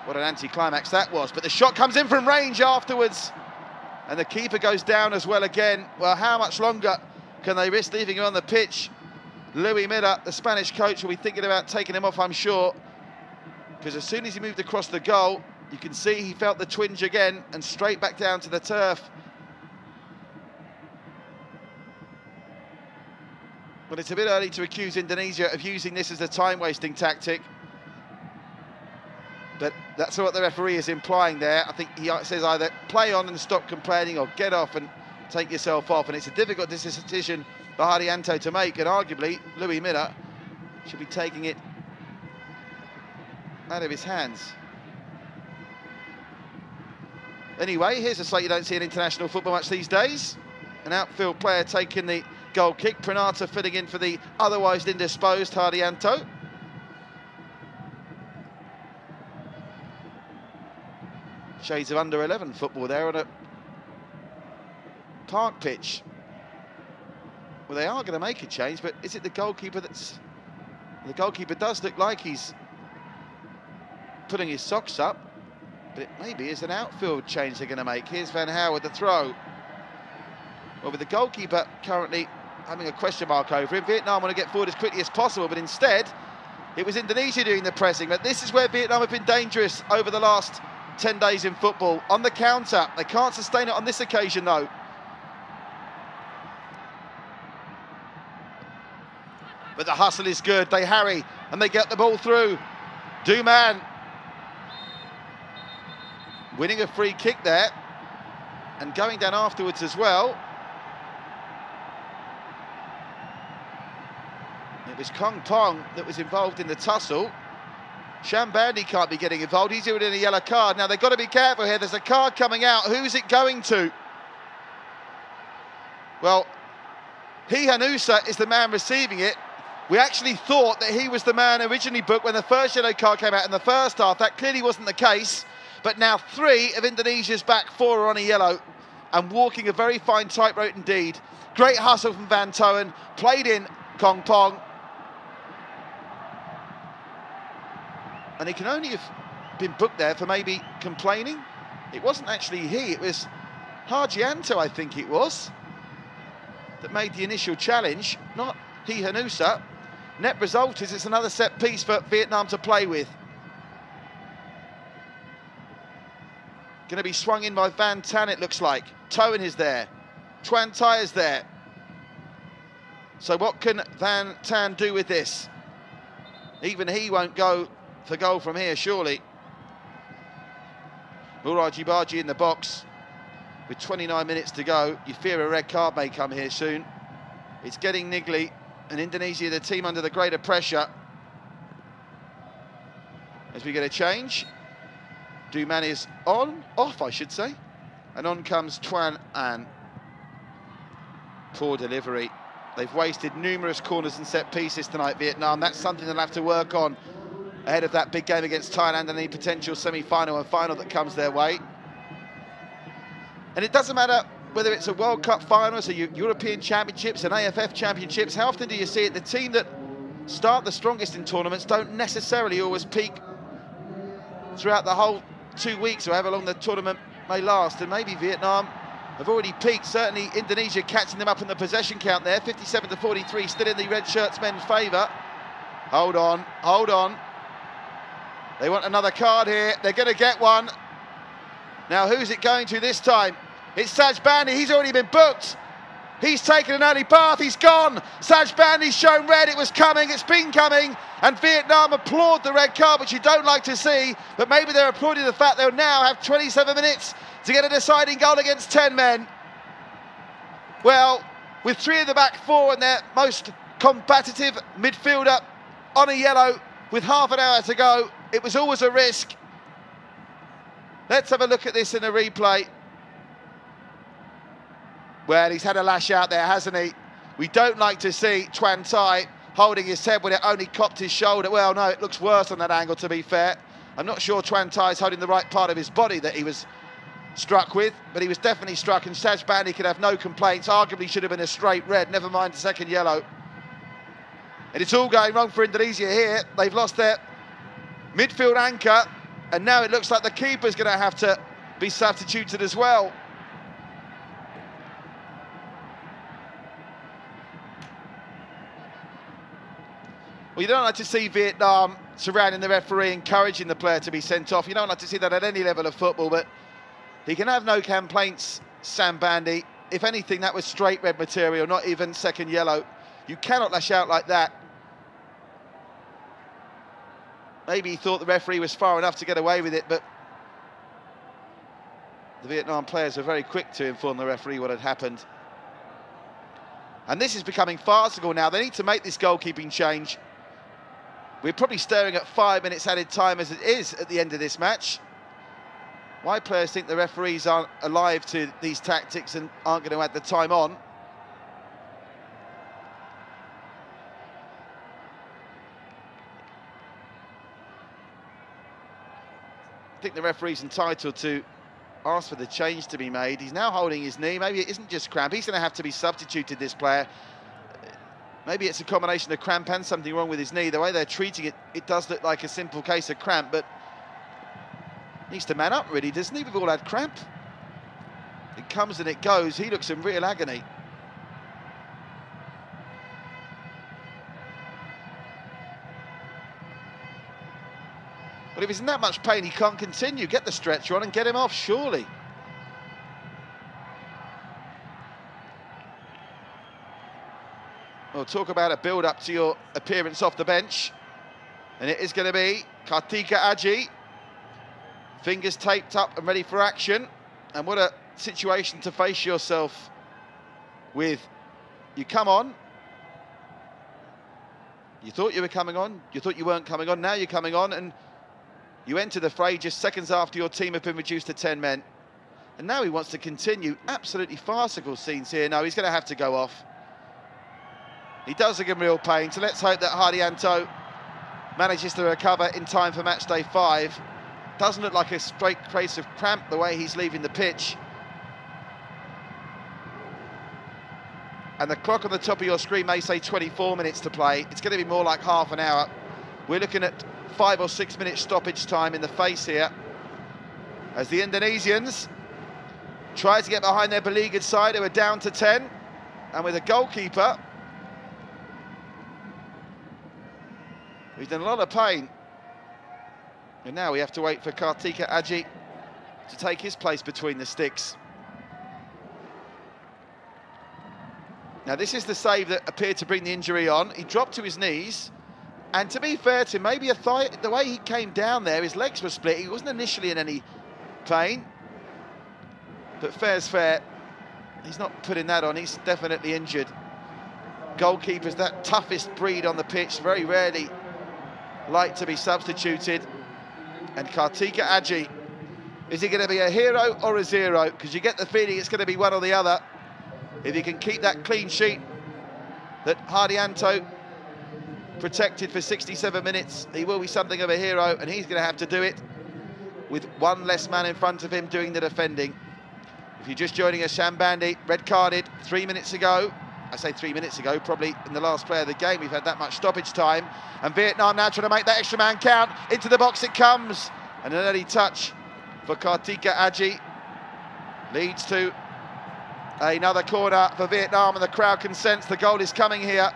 Speaker 1: What an anticlimax that was. But the shot comes in from range afterwards. And the keeper goes down as well again. Well, how much longer can they risk leaving him on the pitch? Louis Miller, the Spanish coach, will be thinking about taking him off, I'm sure. Because as soon as he moved across the goal, you can see he felt the twinge again and straight back down to the turf. But it's a bit early to accuse Indonesia of using this as a time-wasting tactic. But that's what the referee is implying there. I think he says either play on and stop complaining or get off and take yourself off. And it's a difficult decision for Hardianto to make. And arguably, Louis Miller should be taking it out of his hands. Anyway, here's a sight you don't see in international football much these days. An outfield player taking the goal kick. Pranata filling in for the otherwise indisposed Hardianto. Shades of under-11 football there on a park pitch. Well, they are going to make a change, but is it the goalkeeper that's... The goalkeeper does look like he's putting his socks up, but it maybe is an outfield change they're going to make. Here's Van Gaal with the throw. Well, with the goalkeeper currently having a question mark over him, Vietnam want to get forward as quickly as possible, but instead, it was Indonesia doing the pressing. But this is where Vietnam have been dangerous over the last 10 days in football. On the counter, they can't sustain it on this occasion though. But the hustle is good, they harry and they get the ball through. Duman winning a free kick there and going down afterwards as well. It was Kong Pong that was involved in the tussle. Shambandi can't be getting involved, he's doing a yellow card. Now they've got to be careful here, there's a card coming out. Who's it going to? Well, Hanusa is the man receiving it. We actually thought that he was the man originally booked when the first yellow card came out in the first half. That clearly wasn't the case. But now 3 of Indonesia's back 4 are on a yellow and walking a very fine tightrope indeed. Great hustle from Van Toen, played in Kong Pong. And he can only have been booked there for maybe complaining. It wasn't actually he, it was Hardianto, I think it was, that made the initial challenge, not Hanusa. Net result is it's another set piece for Vietnam to play with. Going to be swung in by Van Tan, it looks like. Toen is there. Tran Tai is there. So what can Van Tan do with this? Even he won't go for goal from here, surely. Muraji Baji in the box with 29 minutes to go. You fear a red card may come here soon. It's getting niggly, and Indonesia, the team under the greater pressure. As we get a change, Duman is off, I should say, and on comes Tuan An. Poor delivery. They've wasted numerous corners and set pieces tonight, Vietnam. That's something they'll have to work on ahead of that big game against Thailand and any potential semi-final and final that comes their way. And it doesn't matter whether it's a World Cup finals, a European Championships, an AFF Championships, how often do you see it? The team that start the strongest in tournaments don't necessarily always peak throughout the whole 2 weeks or however long the tournament may last. And maybe Vietnam have already peaked. Certainly Indonesia catching them up in the possession count there. 57-43, still in the red shirts men's favour. Hold on, hold on. They want another card here. They're going to get one. Now, who's it going to this time? It's Saj Bandi. He's already been booked. He's taken an early path. He's gone. Saj Bandi's shown red. It was coming. It's been coming. And Vietnam applaud the red card, which you don't like to see. But maybe they're applauding the fact they'll now have 27 minutes to get a deciding goal against 10 men. Well, with 3 of the back 4 and their most combative midfielder on a yellow with half an hour to go, it was always a risk. Let's have a look at this in a replay. Well, he's had a lash out there, hasn't he? We don't like to see Twan Tai holding his head when it only copped his shoulder. Well, no, it looks worse on that angle, to be fair. I'm not sure Twan Tai's holding the right part of his body that he was struck with, but he was definitely struck, and Saj Bandi could have no complaints. Arguably should have been a straight red, never mind the second yellow. And it's all going wrong for Indonesia here. They've lost their midfield anchor, and now it looks like the keeper's going to have to be substituted as well. Well, you don't like to see Vietnam surrounding the referee, encouraging the player to be sent off. You don't like to see that at any level of football, but he can have no complaints, Sam Bandi. If anything, that was straight red material, not even second yellow. You cannot lash out like that. Maybe he thought the referee was far enough to get away with it, but the Vietnam players were very quick to inform the referee what had happened. And this is becoming farcical now. They need to make this goalkeeping change. We're probably staring at 5 minutes added time as it is at the end of this match. Why players think the referees aren't alive to these tactics and aren't going to add the time on? I think the referee's entitled to ask for the change to be made. He's now holding his knee. Maybe it isn't just cramp. He's going to have to be substituted, this player. Maybe it's a combination of cramp and something wrong with his knee. The way they're treating it, it does look like a simple case of cramp, but needs to man up, really, doesn't he? We've all had cramp. It comes and it goes. He looks in real agony. But if he's in that much pain, he can't continue. Get the stretcher on and get him off, surely. Well, talk about a build-up to your appearance off the bench. And it is going to be Kartika Aji. Fingers taped up and ready for action. And what a situation to face yourself with. You come on. You thought you were coming on. You thought you weren't coming on. Now you're coming on. And you enter the fray just seconds after your team have been reduced to 10 men. And now he wants to continue. Absolutely farcical scenes here. No, he's going to have to go off. He does look in real pain, so let's hope that Hardianto manages to recover in time for match day 5. Doesn't look like a straight case of cramp the way he's leaving the pitch. And the clock on the top of your screen may say 24 minutes to play. It's going to be more like half an hour. We're looking at 5 or 6 minutes stoppage time in the face here, as the Indonesians try to get behind their beleaguered side, who are down to 10, and with a goalkeeper who's done a lot of pain. And now we have to wait for Kartika Aji to take his place between the sticks. Now this is the save that appeared to bring the injury on. He dropped to his knees, and to be fair to him, maybe a thigh, the way he came down there, his legs were split. He wasn't initially in any pain, but fair's fair. He's not putting that on, he's definitely injured. Goalkeepers, that toughest breed on the pitch, very rarely like to be substituted. And Kartika Aji, is he going to be a hero or a zero? Because you get the feeling it's going to be one or the other. If he can keep that clean sheet that Hardianto protected for 67 minutes, he will be something of a hero, and he's going to have to do it with one less man in front of him doing the defending. If you're just joining us, Sam Bandi, red carded 3 minutes ago. I say 3 minutes ago, probably in the last play of the game. We've had that much stoppage time. And Vietnam now trying to make that extra man count. Into the box it comes. And an early touch for Kartika Aji leads to Another corner for Vietnam, and the crowd can sense the goal is coming here.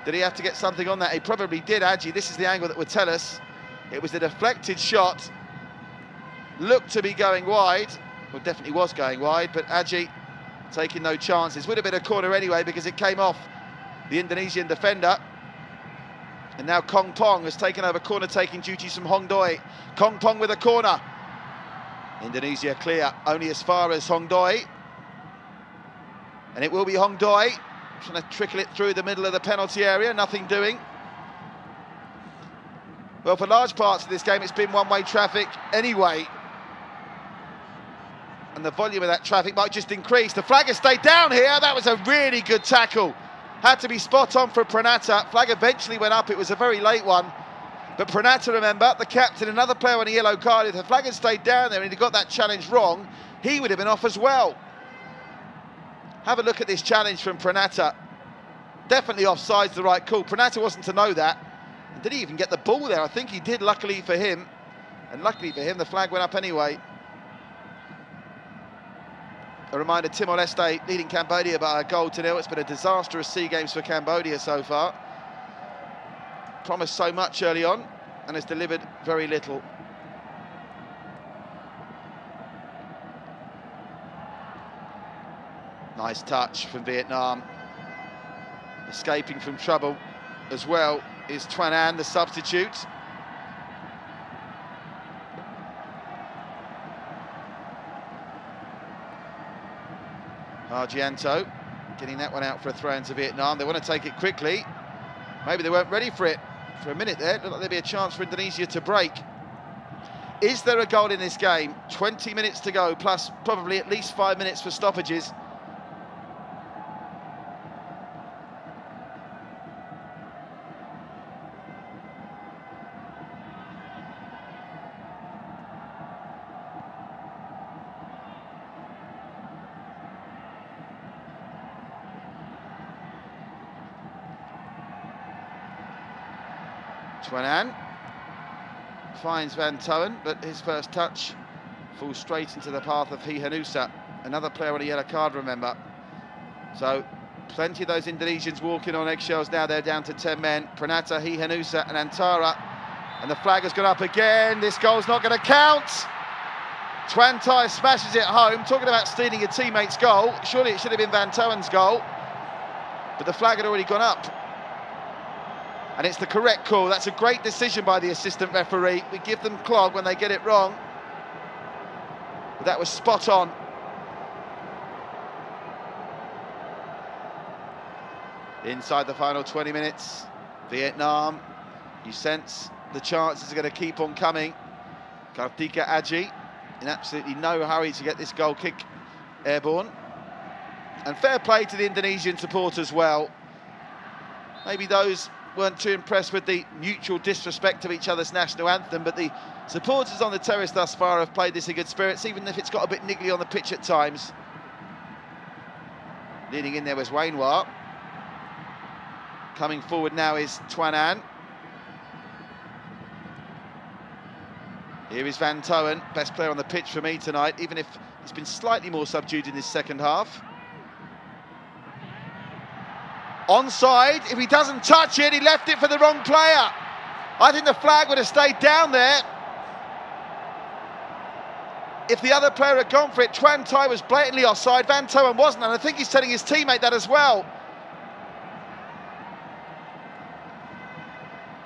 Speaker 1: Did he have to get something on that? He probably did, Adji. This is the angle that would tell us. It was a deflected shot. Looked to be going wide. Well, definitely was going wide, but Adji taking no chances. Would have been a corner anyway because it came off the Indonesian defender. And now Kong Pong has taken over corner-taking duties from Hong Doi. Kong Pong with a corner. Indonesia clear only as far as Hong Doi. And it will be Hong Doi trying to trickle it through the middle of the penalty area, nothing doing. Well, for large parts of this game, it's been one-way traffic anyway. And the volume of that traffic might just increase. The flag has stayed down here. That was a really good tackle. Had to be spot on for Pranata. Flag eventually went up. It was a very late one. But Pranata, remember, the captain, another player on a yellow card. If the flag had stayed down there and he'd got that challenge wrong, he would have been off as well. Have a look at this challenge from Pranata. Definitely offside's the right call. Pranata wasn't to know that. And did he even get the ball there? I think he did, luckily for him. And luckily for him, the flag went up anyway. A reminder, Timor-Leste leading Cambodia by a goal to nil. It's been a disastrous Seagames for Cambodia so far. Promised so much early on and has delivered very little. Nice touch from Vietnam. Escaping from trouble as well is Tuan An, the substitute. Argianto getting that one out for a throw into Vietnam. They want to take it quickly. Maybe they weren't ready for it for a minute there. It looked like there'd be a chance for Indonesia to break. Is there a goal in this game? 20 minutes to go, plus probably at least 5 minutes for stoppages. Tuan An finds Van Toen, but his first touch falls straight into the path of Hanusa, another player on a yellow card, remember. So plenty of those Indonesians walking on eggshells now. They're down to 10 men. Pranata, Hanusa and Antara. And the flag has gone up again. This goal's not going to count. Tuan Tai smashes it home. Talking about stealing a teammate's goal. Surely it should have been Van Toen's goal. But the flag had already gone up. And it's the correct call. That's a great decision by the assistant referee. We give them clog when they get it wrong. But that was spot on. Inside the final 20 minutes, Vietnam, you sense the chances are going to keep on coming. Kartika Aji in absolutely no hurry to get this goal kick airborne. And fair play to the Indonesian support as well. Maybe those weren't too impressed with the mutual disrespect of each other's national anthem, but the supporters on the terrace thus far have played this in good spirits, even if it's got a bit niggly on the pitch at times. Leading in there was Wainwar. Coming forward now is Tuan An. Here is Van Toen, best player on the pitch for me tonight, even if he's been slightly more subdued in this second half. Onside, if he doesn't touch it, he left it for the wrong player. I think the flag would have stayed down there. If the other player had gone for it, Tuan Tai was blatantly offside, Van Toen wasn't, and I think he's telling his teammate that as well.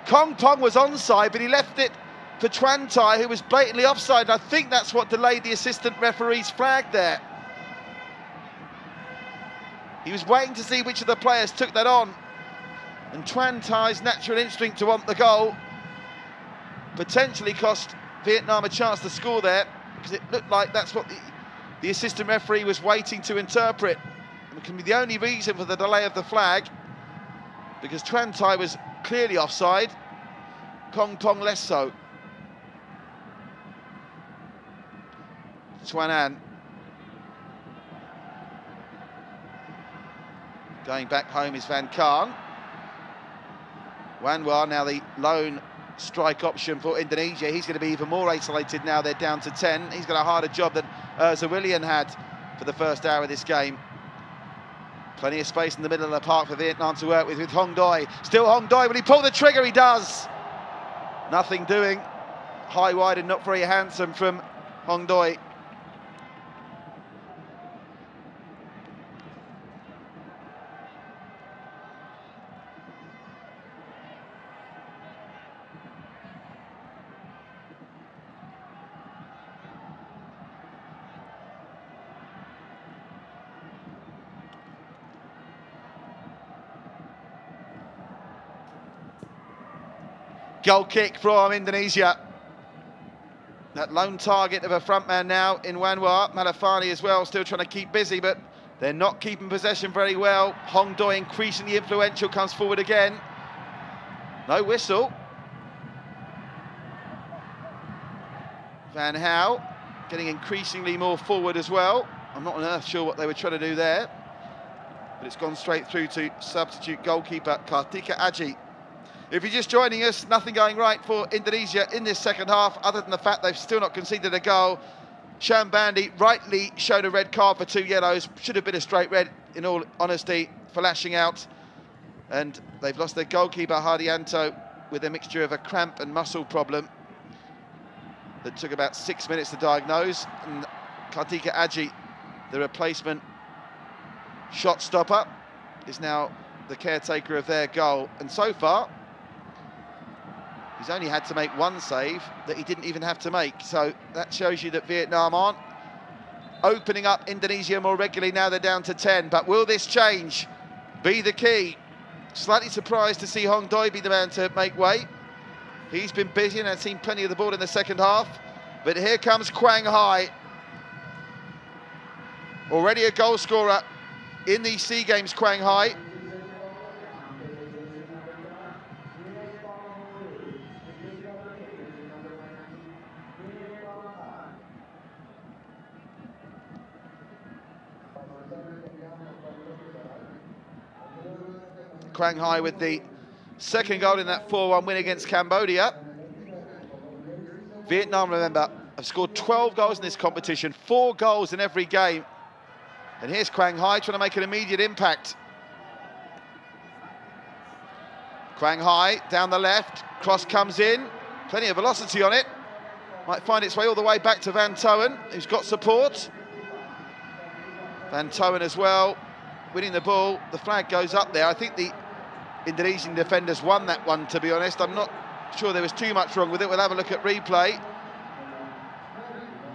Speaker 1: Kong Pong was onside, but he left it for Tuan Tai, who was blatantly offside, and I think that's what delayed the assistant referee's flag there. He was waiting to see which of the players took that on. And Tuan Tai's natural instinct to want the goal potentially cost Vietnam a chance to score there, because it looked like that's what the assistant referee was waiting to interpret. And it can be the only reason for the delay of the flag, because Tuan Tai was clearly offside, Kong Pong less so. Tuan An going back home is Van Kaan. Wainwar now the lone strike option for Indonesia. He's going to be even more isolated now. They're down to 10. He's got a harder job than Zawilian had for the first hour of this game. Plenty of space in the middle of the park for Vietnam to work with Hong Doi. Still Hong Doi, will he pull the trigger? He does. Nothing doing. High, wide and not very handsome from Hong Doi. Goal kick from Indonesia. That lone target of a front man now in Wanwa. Malafani as well, still trying to keep busy, but they're not keeping possession very well. Hong Doi, increasingly influential, comes forward again. No whistle. Van Hal getting increasingly more forward as well. I'm not on earth sure what they were trying to do there, but it's gone straight through to substitute goalkeeper Kartika Aji. If you're just joining us, nothing going right for Indonesia in this second half, other than the fact they've still not conceded a goal. Shambandi rightly shown a red card for 2 yellows. Should have been a straight red, in all honesty, for lashing out. And they've lost their goalkeeper, Hardianto, with a mixture of a cramp and muscle problem that took about 6 minutes to diagnose. And Kartika Aji, the replacement shot stopper, is now the caretaker of their goal. And so far, he's only had to make one save that he didn't even have to make. So that shows you that Vietnam aren't opening up Indonesia more regularly now they're down to 10. But will this change be the key? Slightly surprised to see Hong Doi be the man to make way. He's been busy and has seen plenty of the ball in the second half. But here comes Quang Hai. Already a goal scorer in the Seagames, Quang Hai. Quang Hai with the second goal in that 4-1 win against Cambodia. Vietnam, remember, have scored 12 goals in this competition, 4 goals in every game. And here's Quang Hai trying to make an immediate impact. Quang Hai down the left, cross comes in, plenty of velocity on it. Might find its way all the way back to Van Toen, who's got support. Van Toen as well, winning the ball. The flag goes up there. I think the Indonesian defenders won that one, to be honest. I'm not sure there was too much wrong with it. We'll have a look at replay.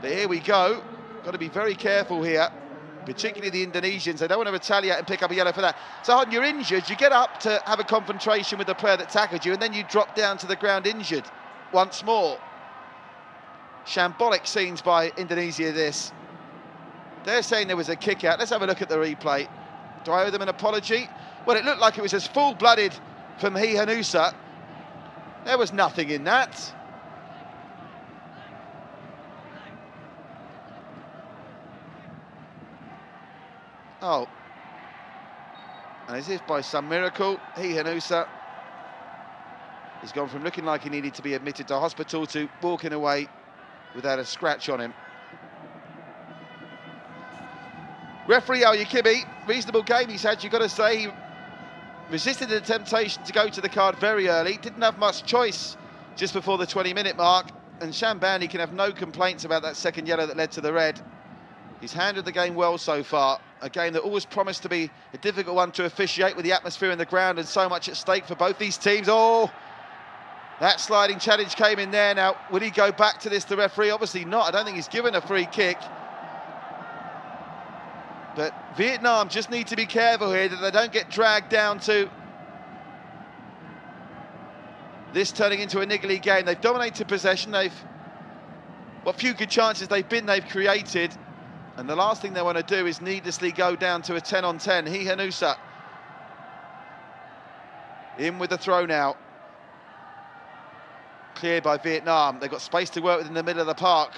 Speaker 1: But here we go. Got to be very careful here, particularly the Indonesians. They don't want to retaliate and pick up a yellow for that. So when you're injured, you get up to have a confrontation with the player that tackled you, and then you drop down to the ground injured once more. Shambolic scenes by Indonesia, this. They're saying there was a kick out. Let's have a look at the replay. Do I owe them an apology? Well, it looked like it was as full-blooded from Hanusa. There was nothing in that. Oh. And as if by some miracle, Hanusa has gone from looking like he needed to be admitted to hospital to walking away without a scratch on him. Referee Al Yakibi, reasonable game he's had, you've got to say. He resisted the temptation to go to the card very early, didn't have much choice just before the 20-minute mark, and Shambandi can have no complaints about that second yellow that led to the red. He's handled the game well so far, a game that always promised to be a difficult one to officiate with the atmosphere in the ground and so much at stake for both these teams. Oh, that sliding challenge came in there. Now, will he go back to this, the referee? Obviously not. I don't think he's given a free kick. But Vietnam just need to be careful here that they don't get dragged down to this turning into a niggly game. They've dominated possession. What few good chances they've created. And the last thing they want to do is needlessly go down to a 10-on-10. Hanusa in with the throw now. Cleared by Vietnam. They've got space to work with in the middle of the park.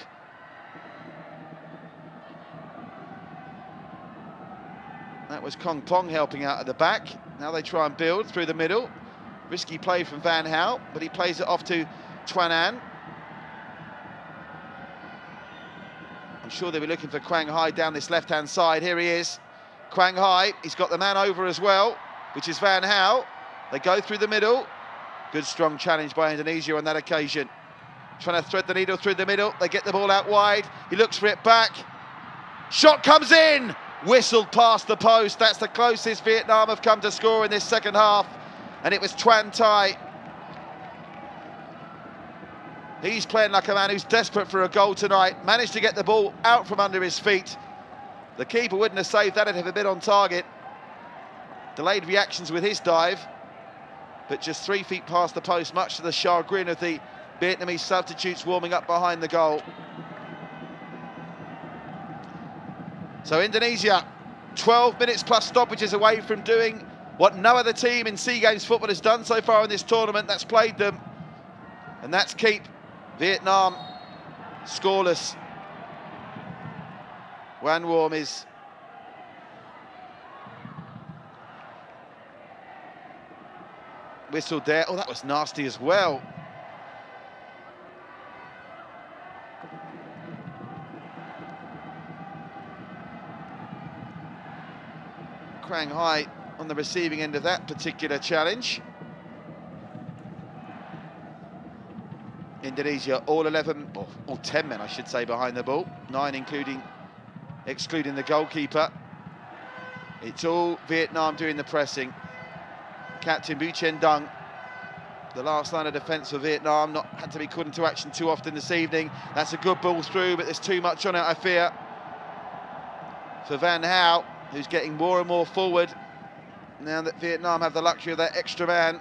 Speaker 1: That was Kong Pong helping out at the back. Now they try and build through the middle. Risky play from Van Hal, but he plays it off to Tuan An. I'm sure they'll be looking for Quang Hai down this left-hand side. Here he is. Quang Hai, he's got the man over as well, which is Van Hal. They go through the middle. Good strong challenge by Indonesia on that occasion. Trying to thread the needle through the middle. They get the ball out wide. He looks for it back. Shot comes in. Whistled past the post. That's the closest Vietnam have come to score in this second half. And it was Tran Thai. He's playing like a man who's desperate for a goal tonight. Managed to get the ball out from under his feet. The keeper wouldn't have saved that if it had been on target. Delayed reactions with his dive. But just 3 feet past the post, much to the chagrin of the Vietnamese substitutes warming up behind the goal. So Indonesia, 12 minutes plus stoppages away from doing what no other team in Seagames football has done so far in this tournament. That's played them, and that's keep Vietnam scoreless. Wan Warm is whistled there. Oh, that was nasty as well. Quang Hai on the receiving end of that particular challenge. Indonesia, all 11, or all 10 men, I should say, behind the ball. 9 excluding the goalkeeper. It's all Vietnam doing the pressing. Captain Bu Chen Dung, the last line of defence for Vietnam, not had to be called into action too often this evening. That's a good ball through, but there's too much on it, I fear, for Van Hal, who's getting more and more forward now that Vietnam have the luxury of that extra man.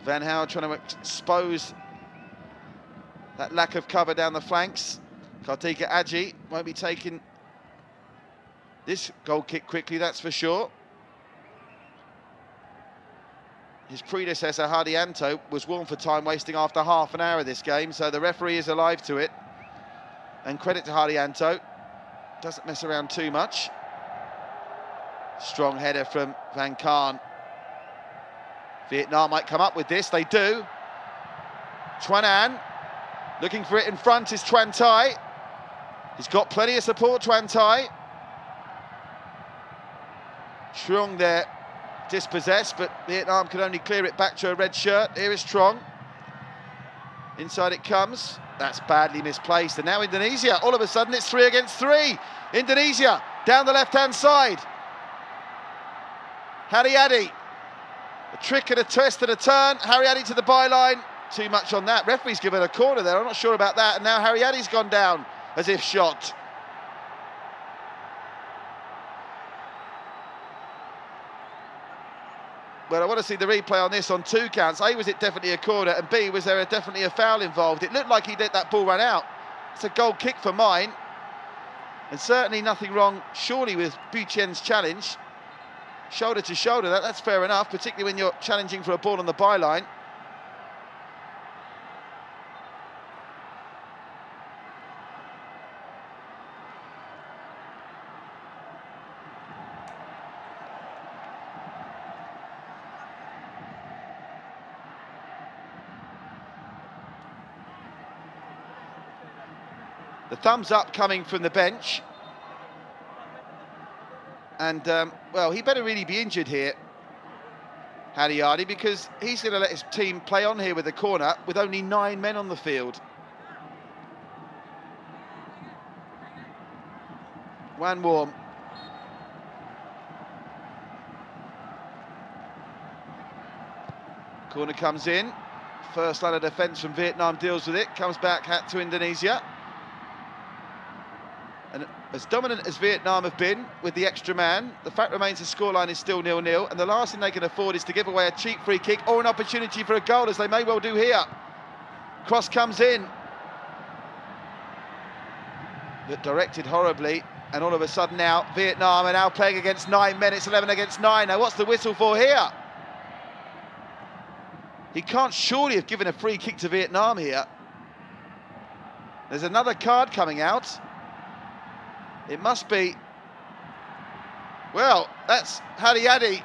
Speaker 1: Van Hal trying to expose that lack of cover down the flanks. Kartika Aji won't be taking this goal kick quickly, that's for sure. His predecessor, Hardianto, was warned for time wasting after half an hour of this game, so the referee is alive to it. And credit to Hardianto, doesn't mess around too much. Strong header from Van Khan. Vietnam might come up with this, they do. Truan An, looking for it in front is Tran Thai. He's got plenty of support, Tran Thai. Truong there, dispossessed, but Vietnam can only clear it back to a red shirt. Here is Truong. Inside it comes. That's badly misplaced. And now Indonesia, all of a sudden it's 3 against 3. Indonesia down the left-hand side. Haryadi, a trick and a twist and a turn. Haryadi to the byline. Too much on that. Referee's given a corner there. I'm not sure about that. And now Haryadi's gone down as if shot. Well, I want to see the replay on this on 2 counts. A, was it definitely a corner? And B, was there definitely a foul involved? It looked like he let that ball run out. It's a goal kick for mine. And certainly nothing wrong, surely, with Bu Chen's challenge. Shoulder to shoulder, that's fair enough, particularly when you're challenging for a ball on the byline. The thumbs up coming from the bench. And, well, he better really be injured here, Haryadi, because he's going to let his team play on here with the corner with only 9 men on the field. Wan Warm. Corner comes in. First line of defence from Vietnam deals with it. Comes back to Indonesia. And as dominant as Vietnam have been with the extra man, the fact remains the scoreline is still 0-0, and the last thing they can afford is to give away a cheap free kick or an opportunity for a goal, as they may well do here. Cross comes in, but directed horribly, and all of a sudden now Vietnam are now playing against 9 men. It's 11 against 9. Now what's the whistle for here? He can't surely have given a free kick to Vietnam here. There's another card coming out. It must be, well, that's Haryadi.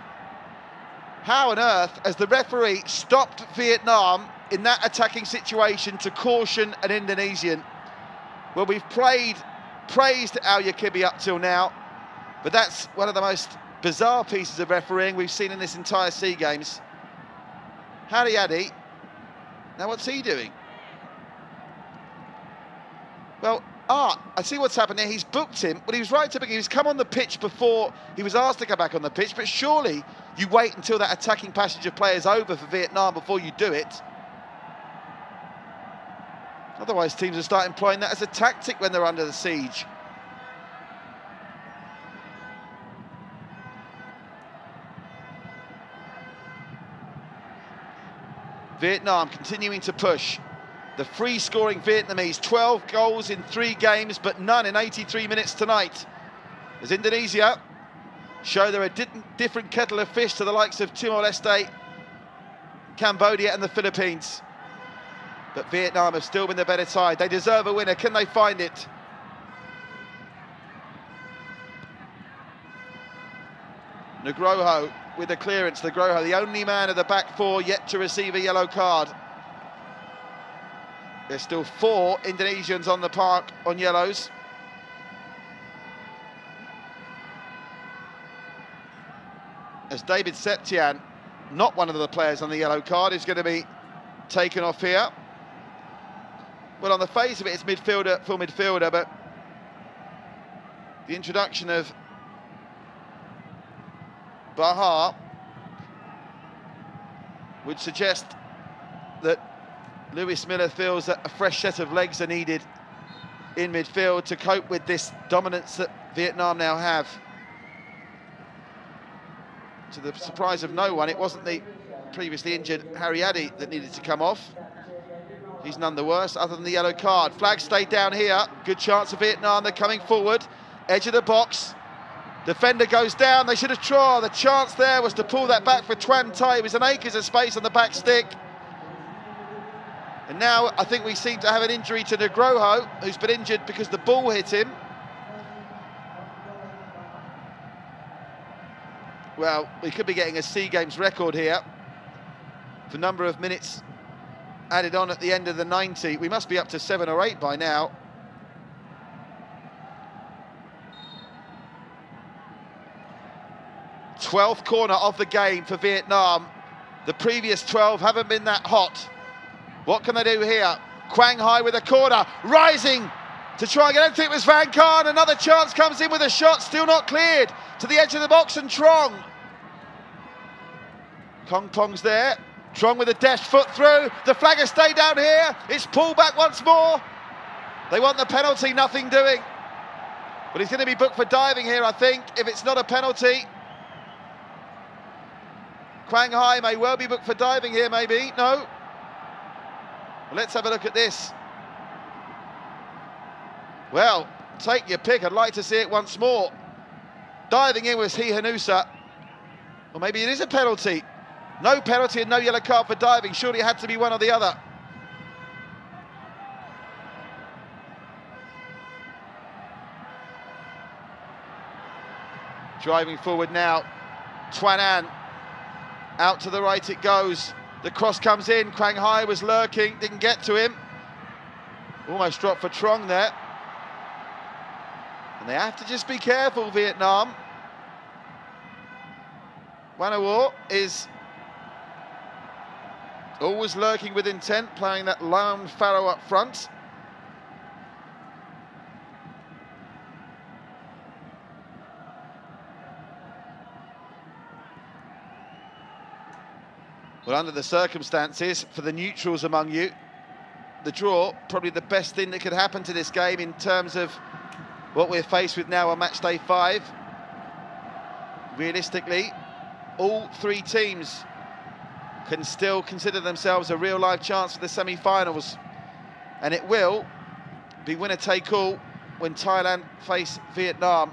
Speaker 1: How on earth has the referee stopped Vietnam in that attacking situation to caution an Indonesian? Well, we've played praised Al Yakibi up till now, but that's one of the most bizarre pieces of refereeing we've seen in this entire SEA Games. Haryadi, now what's he doing? Well, I see what's happened here. He's booked him. Well, he was right to book him. He's come on the pitch before he was asked to come back on the pitch, but surely you wait until that attacking passage of play is over for Vietnam before you do it. Otherwise, teams will start employing that as a tactic when they're under the siege. Vietnam continuing to push. The free-scoring Vietnamese, 12 goals in 3 games, but none in 83 minutes tonight. As Indonesia show they're a different kettle of fish to the likes of Timor-Leste, Cambodia and the Philippines. But Vietnam have still been the better side. They deserve a winner. Can they find it? Nugroho with the clearance. Nugroho, the only man of the back four yet to receive a yellow card. There's still 4 Indonesians on the park on yellows. As David Septian, not one of the players on the yellow card, is going to be taken off here. Well, on the face of it, it's midfielder, full midfielder, but the introduction of Bahar would suggest that Lewis Miller feels that a fresh set of legs are needed in midfield to cope with this dominance that Vietnam now have. To the surprise of no one, it wasn't the previously injured Haryadi that needed to come off. He's none the worse, other than the yellow card. Flag stayed down here. Good chance of Vietnam. They're coming forward. Edge of the box. Defender goes down. They should have tried. The chance there was to pull that back for Tuan Tai. It was an acres of space on the back stick. And now I think we seem to have an injury to Nugroho, who's been injured because the ball hit him. Well, we could be getting a SEA Games record here for number of minutes added on at the end of the 90. We must be up to 7 or 8 by now. th corner of the game for Vietnam. The previous 12 haven't been that hot. What can they do here? Quang Hai with a corner, rising to try and get into it. Was Van Khan. Another chance comes in with a shot, still not cleared. To the edge of the box and Trong. Kong Pong's there. Trong with a dashed foot through. The flag has stayed down here. It's pulled back once more. They want the penalty, nothing doing. But he's going to be booked for diving here, I think, if it's not a penalty. Quang Hai may well be booked for diving here, maybe. No. Well, let's have a look at this. Well, take your pick. I'd like to see it once more. Diving in was Hanusa. Or maybe it is a penalty. No penalty and no yellow card for diving. Surely it had to be one or the other. Driving forward now. Tuan An. Out to the right it goes. The cross comes in. Quang Hai was lurking. Didn't get to him. Almost dropped for Trong there. And they have to just be careful, Vietnam. Wanawar is always lurking with intent, playing that lone Farrow up front. Well, under the circumstances, for the neutrals among you, the draw, probably the best thing that could happen to this game in terms of what we're faced with now on match day 5. Realistically, all 3 teams can still consider themselves a real life chance for the semi-finals. And it will be winner take all when Thailand face Vietnam.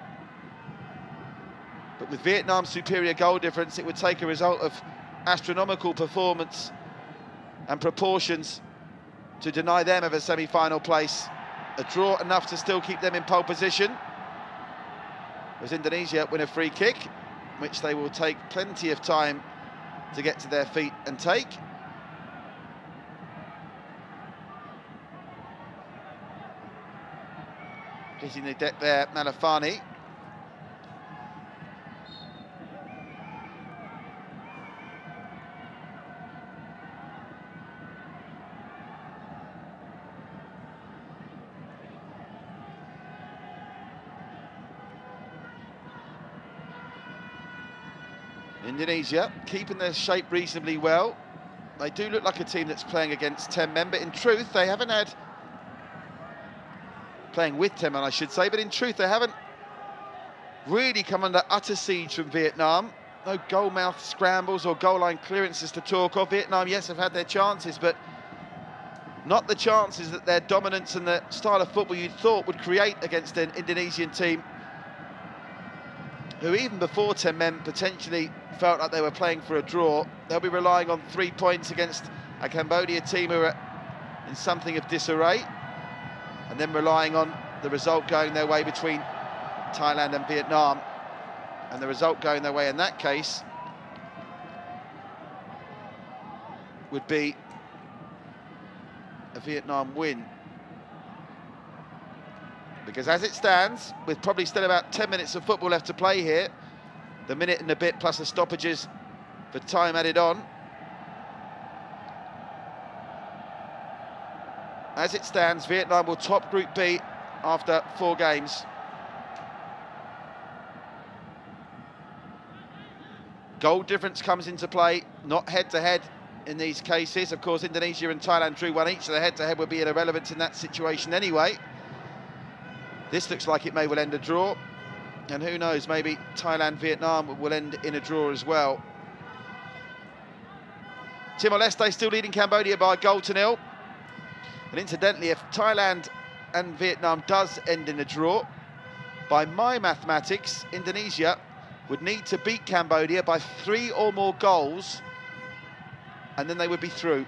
Speaker 1: But with Vietnam's superior goal difference, it would take a result of astronomical performance and proportions to deny them of a semi-final place. A draw enough to still keep them in pole position. As Indonesia win a free kick, which they will take plenty of time to get to their feet and take. hitting the deck there, Malafani. Indonesia keeping their shape reasonably well. They do look like a team that's playing against 10 men, but in truth they haven't had... Playing with 10 men, I should say, but in truth they haven't really come under utter siege from Vietnam. No goal-mouth scrambles or goal line clearances to talk of. Vietnam, yes, have had their chances, but not the chances that their dominance and the style of football you'd thought would create against an Indonesian team who even before 10 men potentially felt like they were playing for a draw. They'll be relying on 3 points against a Cambodia team who are in something of disarray, and then relying on the result going their way between Thailand and Vietnam. And the result going their way in that case would be a Vietnam win. Because as it stands, with probably still about 10 minutes of football left to play here, the minute and a bit plus the stoppages for time added on, as it stands, Vietnam will top Group B after 4 games. Goal difference comes into play, not head-to-head in these cases. Of course, Indonesia and Thailand drew 1 each, so the head-to-head would be irrelevant in that situation anyway. This looks like it may well end a draw, and who knows, maybe Thailand-Vietnam will end in a draw as well. Timor-Leste still leading Cambodia by 1-0. And incidentally, if Thailand and Vietnam does end in a draw, by my mathematics, Indonesia would need to beat Cambodia by 3 or more goals, and then they would be through.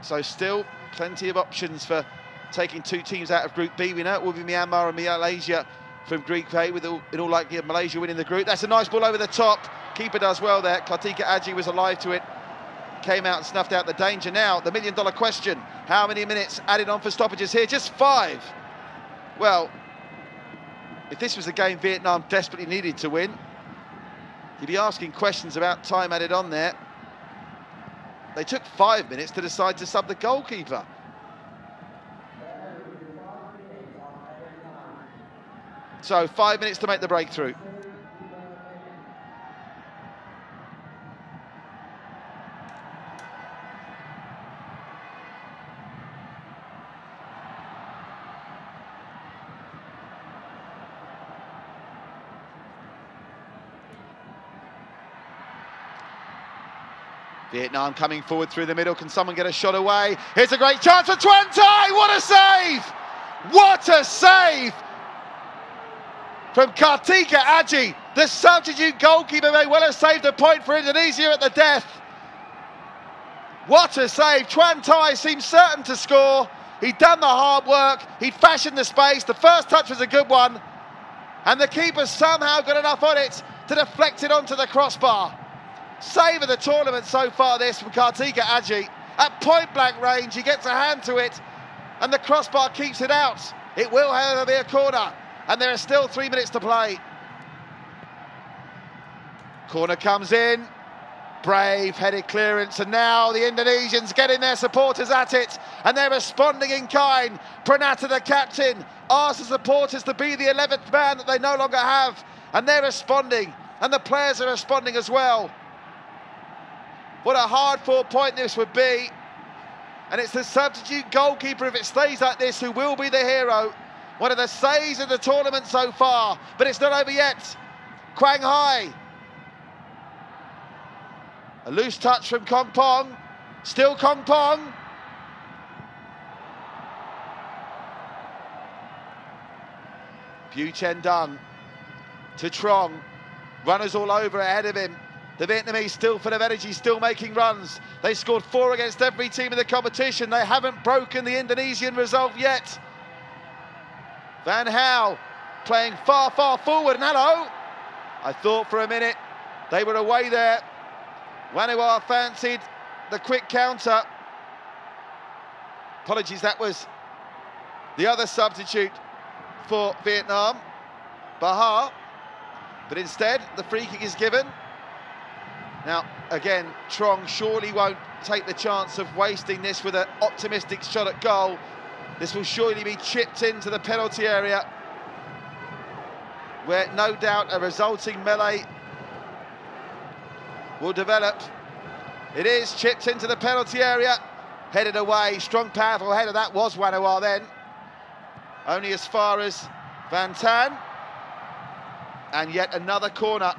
Speaker 1: So still plenty of options for taking 2 teams out of Group B. We know it will be Myanmar and Malaysia from Group A, with in all likelihood Malaysia winning the group. That's a nice ball over the top. Keeper does well there. Kartika Aji was alive to it. Came out and snuffed out the danger. Now, the million-dollar question. How many minutes added on for stoppages here? Just 5. Well, if this was a game Vietnam desperately needed to win, you'd be asking questions about time added on there. They took 5 minutes to decide to sub the goalkeeper. So 5 minutes to make the breakthrough. Vietnam coming forward through the middle. Can someone get a shot away? Here's a great chance for Tuan Thai. What a save! What a save from Kartika Aji. The substitute goalkeeper may well have saved a point for Indonesia at the death. What a save. Tuan Thai seemed certain to score. He'd done the hard work. He'd fashioned the space. The first touch was a good one. And the keeper somehow got enough on it to deflect it onto the crossbar. Save of the tournament so far, this from Kartika Aji. At point-blank range, he gets a hand to it, and the crossbar keeps it out. It will, however, be a corner, and there are still 3 minutes to play. Corner comes in. Brave headed clearance, and now the Indonesians getting their supporters at it, and they're responding in kind. Pranata, the captain, asks the supporters to be the 11th man that they no longer have, and they're responding, and the players are responding as well. What a hard-fought point this would be. And it's the substitute goalkeeper, if it stays like this, who will be the hero. One of the saves of the tournament so far, but it's not over yet. Quang Hai. A loose touch from Kong Pong. Still Kong Pong. Bu Chen Dung to Trong. Runners all over ahead of him. The Vietnamese still full of energy, still making runs. They scored 4 against every team in the competition. They haven't broken the Indonesian resolve yet. Van Hal playing far, far forward. And hello, I thought for a minute they were away there. Wanua fancied the quick counter. Apologies, that was the other substitute for Vietnam, Baha, but instead the free kick is given. Now, again, Trong surely won't take the chance of wasting this with an optimistic shot at goal. This will surely be chipped into the penalty area, where no doubt a resulting melee will develop. It is chipped into the penalty area, headed away. Strong, powerful header. That was Wanawar then. Only as far as Van Tan. And yet another corner.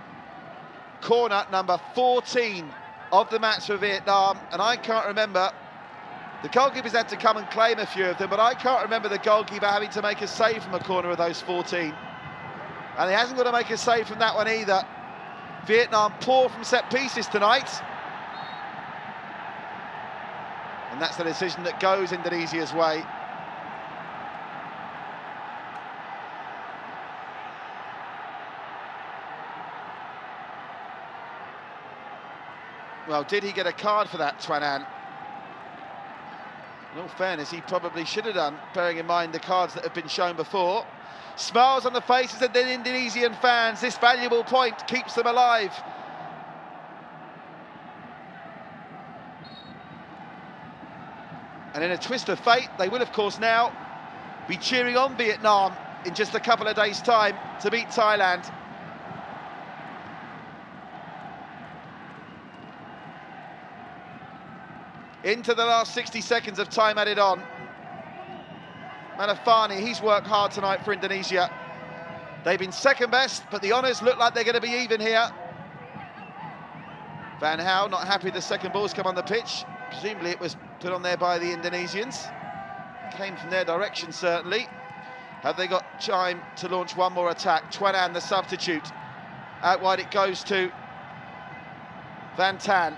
Speaker 1: Corner number 14 of the match for Vietnam. And I can't remember, the goalkeepers had to come and claim a few of them, but I can't remember the goalkeeper having to make a save from a corner of those 14. And he hasn't got to make a save from that one either. Vietnam poor from set pieces tonight. And that's the decision that goes Indonesia's way. Well, did he get a card for that, Tuan Anh? In all fairness, he probably should have done, bearing in mind the cards that have been shown before. Smiles on the faces of the Indonesian fans. This valuable point keeps them alive. And in a twist of fate, they will, of course, now be cheering on Vietnam in just a couple of days' time to beat Thailand. Into the last 60 seconds of time added on. Manafani, he's worked hard tonight for Indonesia. They've been second best, but the honours look like they're going to be even here. Van Gaal not happy the second ball's come on the pitch. Presumably it was put on there by the Indonesians. Came from their direction, certainly. Have they got time to launch one more attack? Tuan Anh, the substitute. Out wide it goes to Van Tan.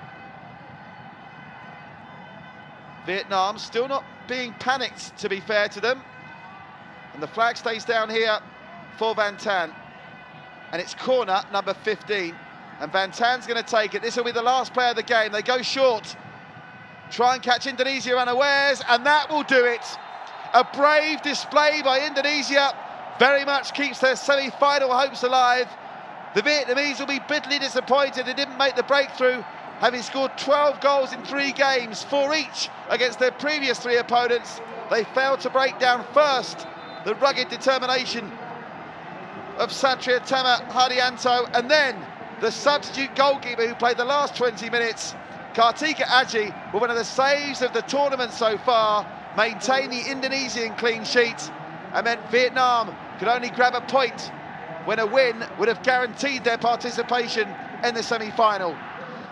Speaker 1: Vietnam still not being panicked, to be fair to them. And the flag stays down here for Van Tan. And it's corner number 15. And Van Tan's going to take it. This will be the last play of the game. They go short. Try and catch Indonesia unawares, and that will do it. A brave display by Indonesia. Very much keeps their semi-final hopes alive. The Vietnamese will be bitterly disappointed they didn't make the breakthrough, having scored 12 goals in 3 games, 4 each against their previous 3 opponents. They failed to break down first the rugged determination of Satria Tama Hardianto, and then the substitute goalkeeper who played the last 20 minutes, Kartika Aji, with one of the saves of the tournament so far, maintained the Indonesian clean sheet, and meant Vietnam could only grab a point when a win would have guaranteed their participation in the semi-final.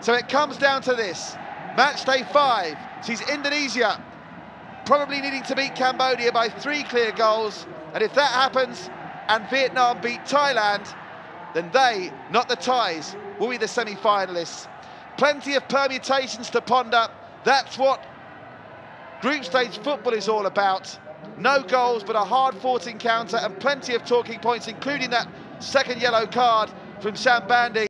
Speaker 1: So it comes down to this. Match day 5 sees Indonesia probably needing to beat Cambodia by 3 clear goals. And if that happens and Vietnam beat Thailand, then they, not the Thais, will be the semi-finalists. Plenty of permutations to ponder. That's what group stage football is all about. No goals, but a hard-fought encounter and plenty of talking points, including that second yellow card from Shambandi.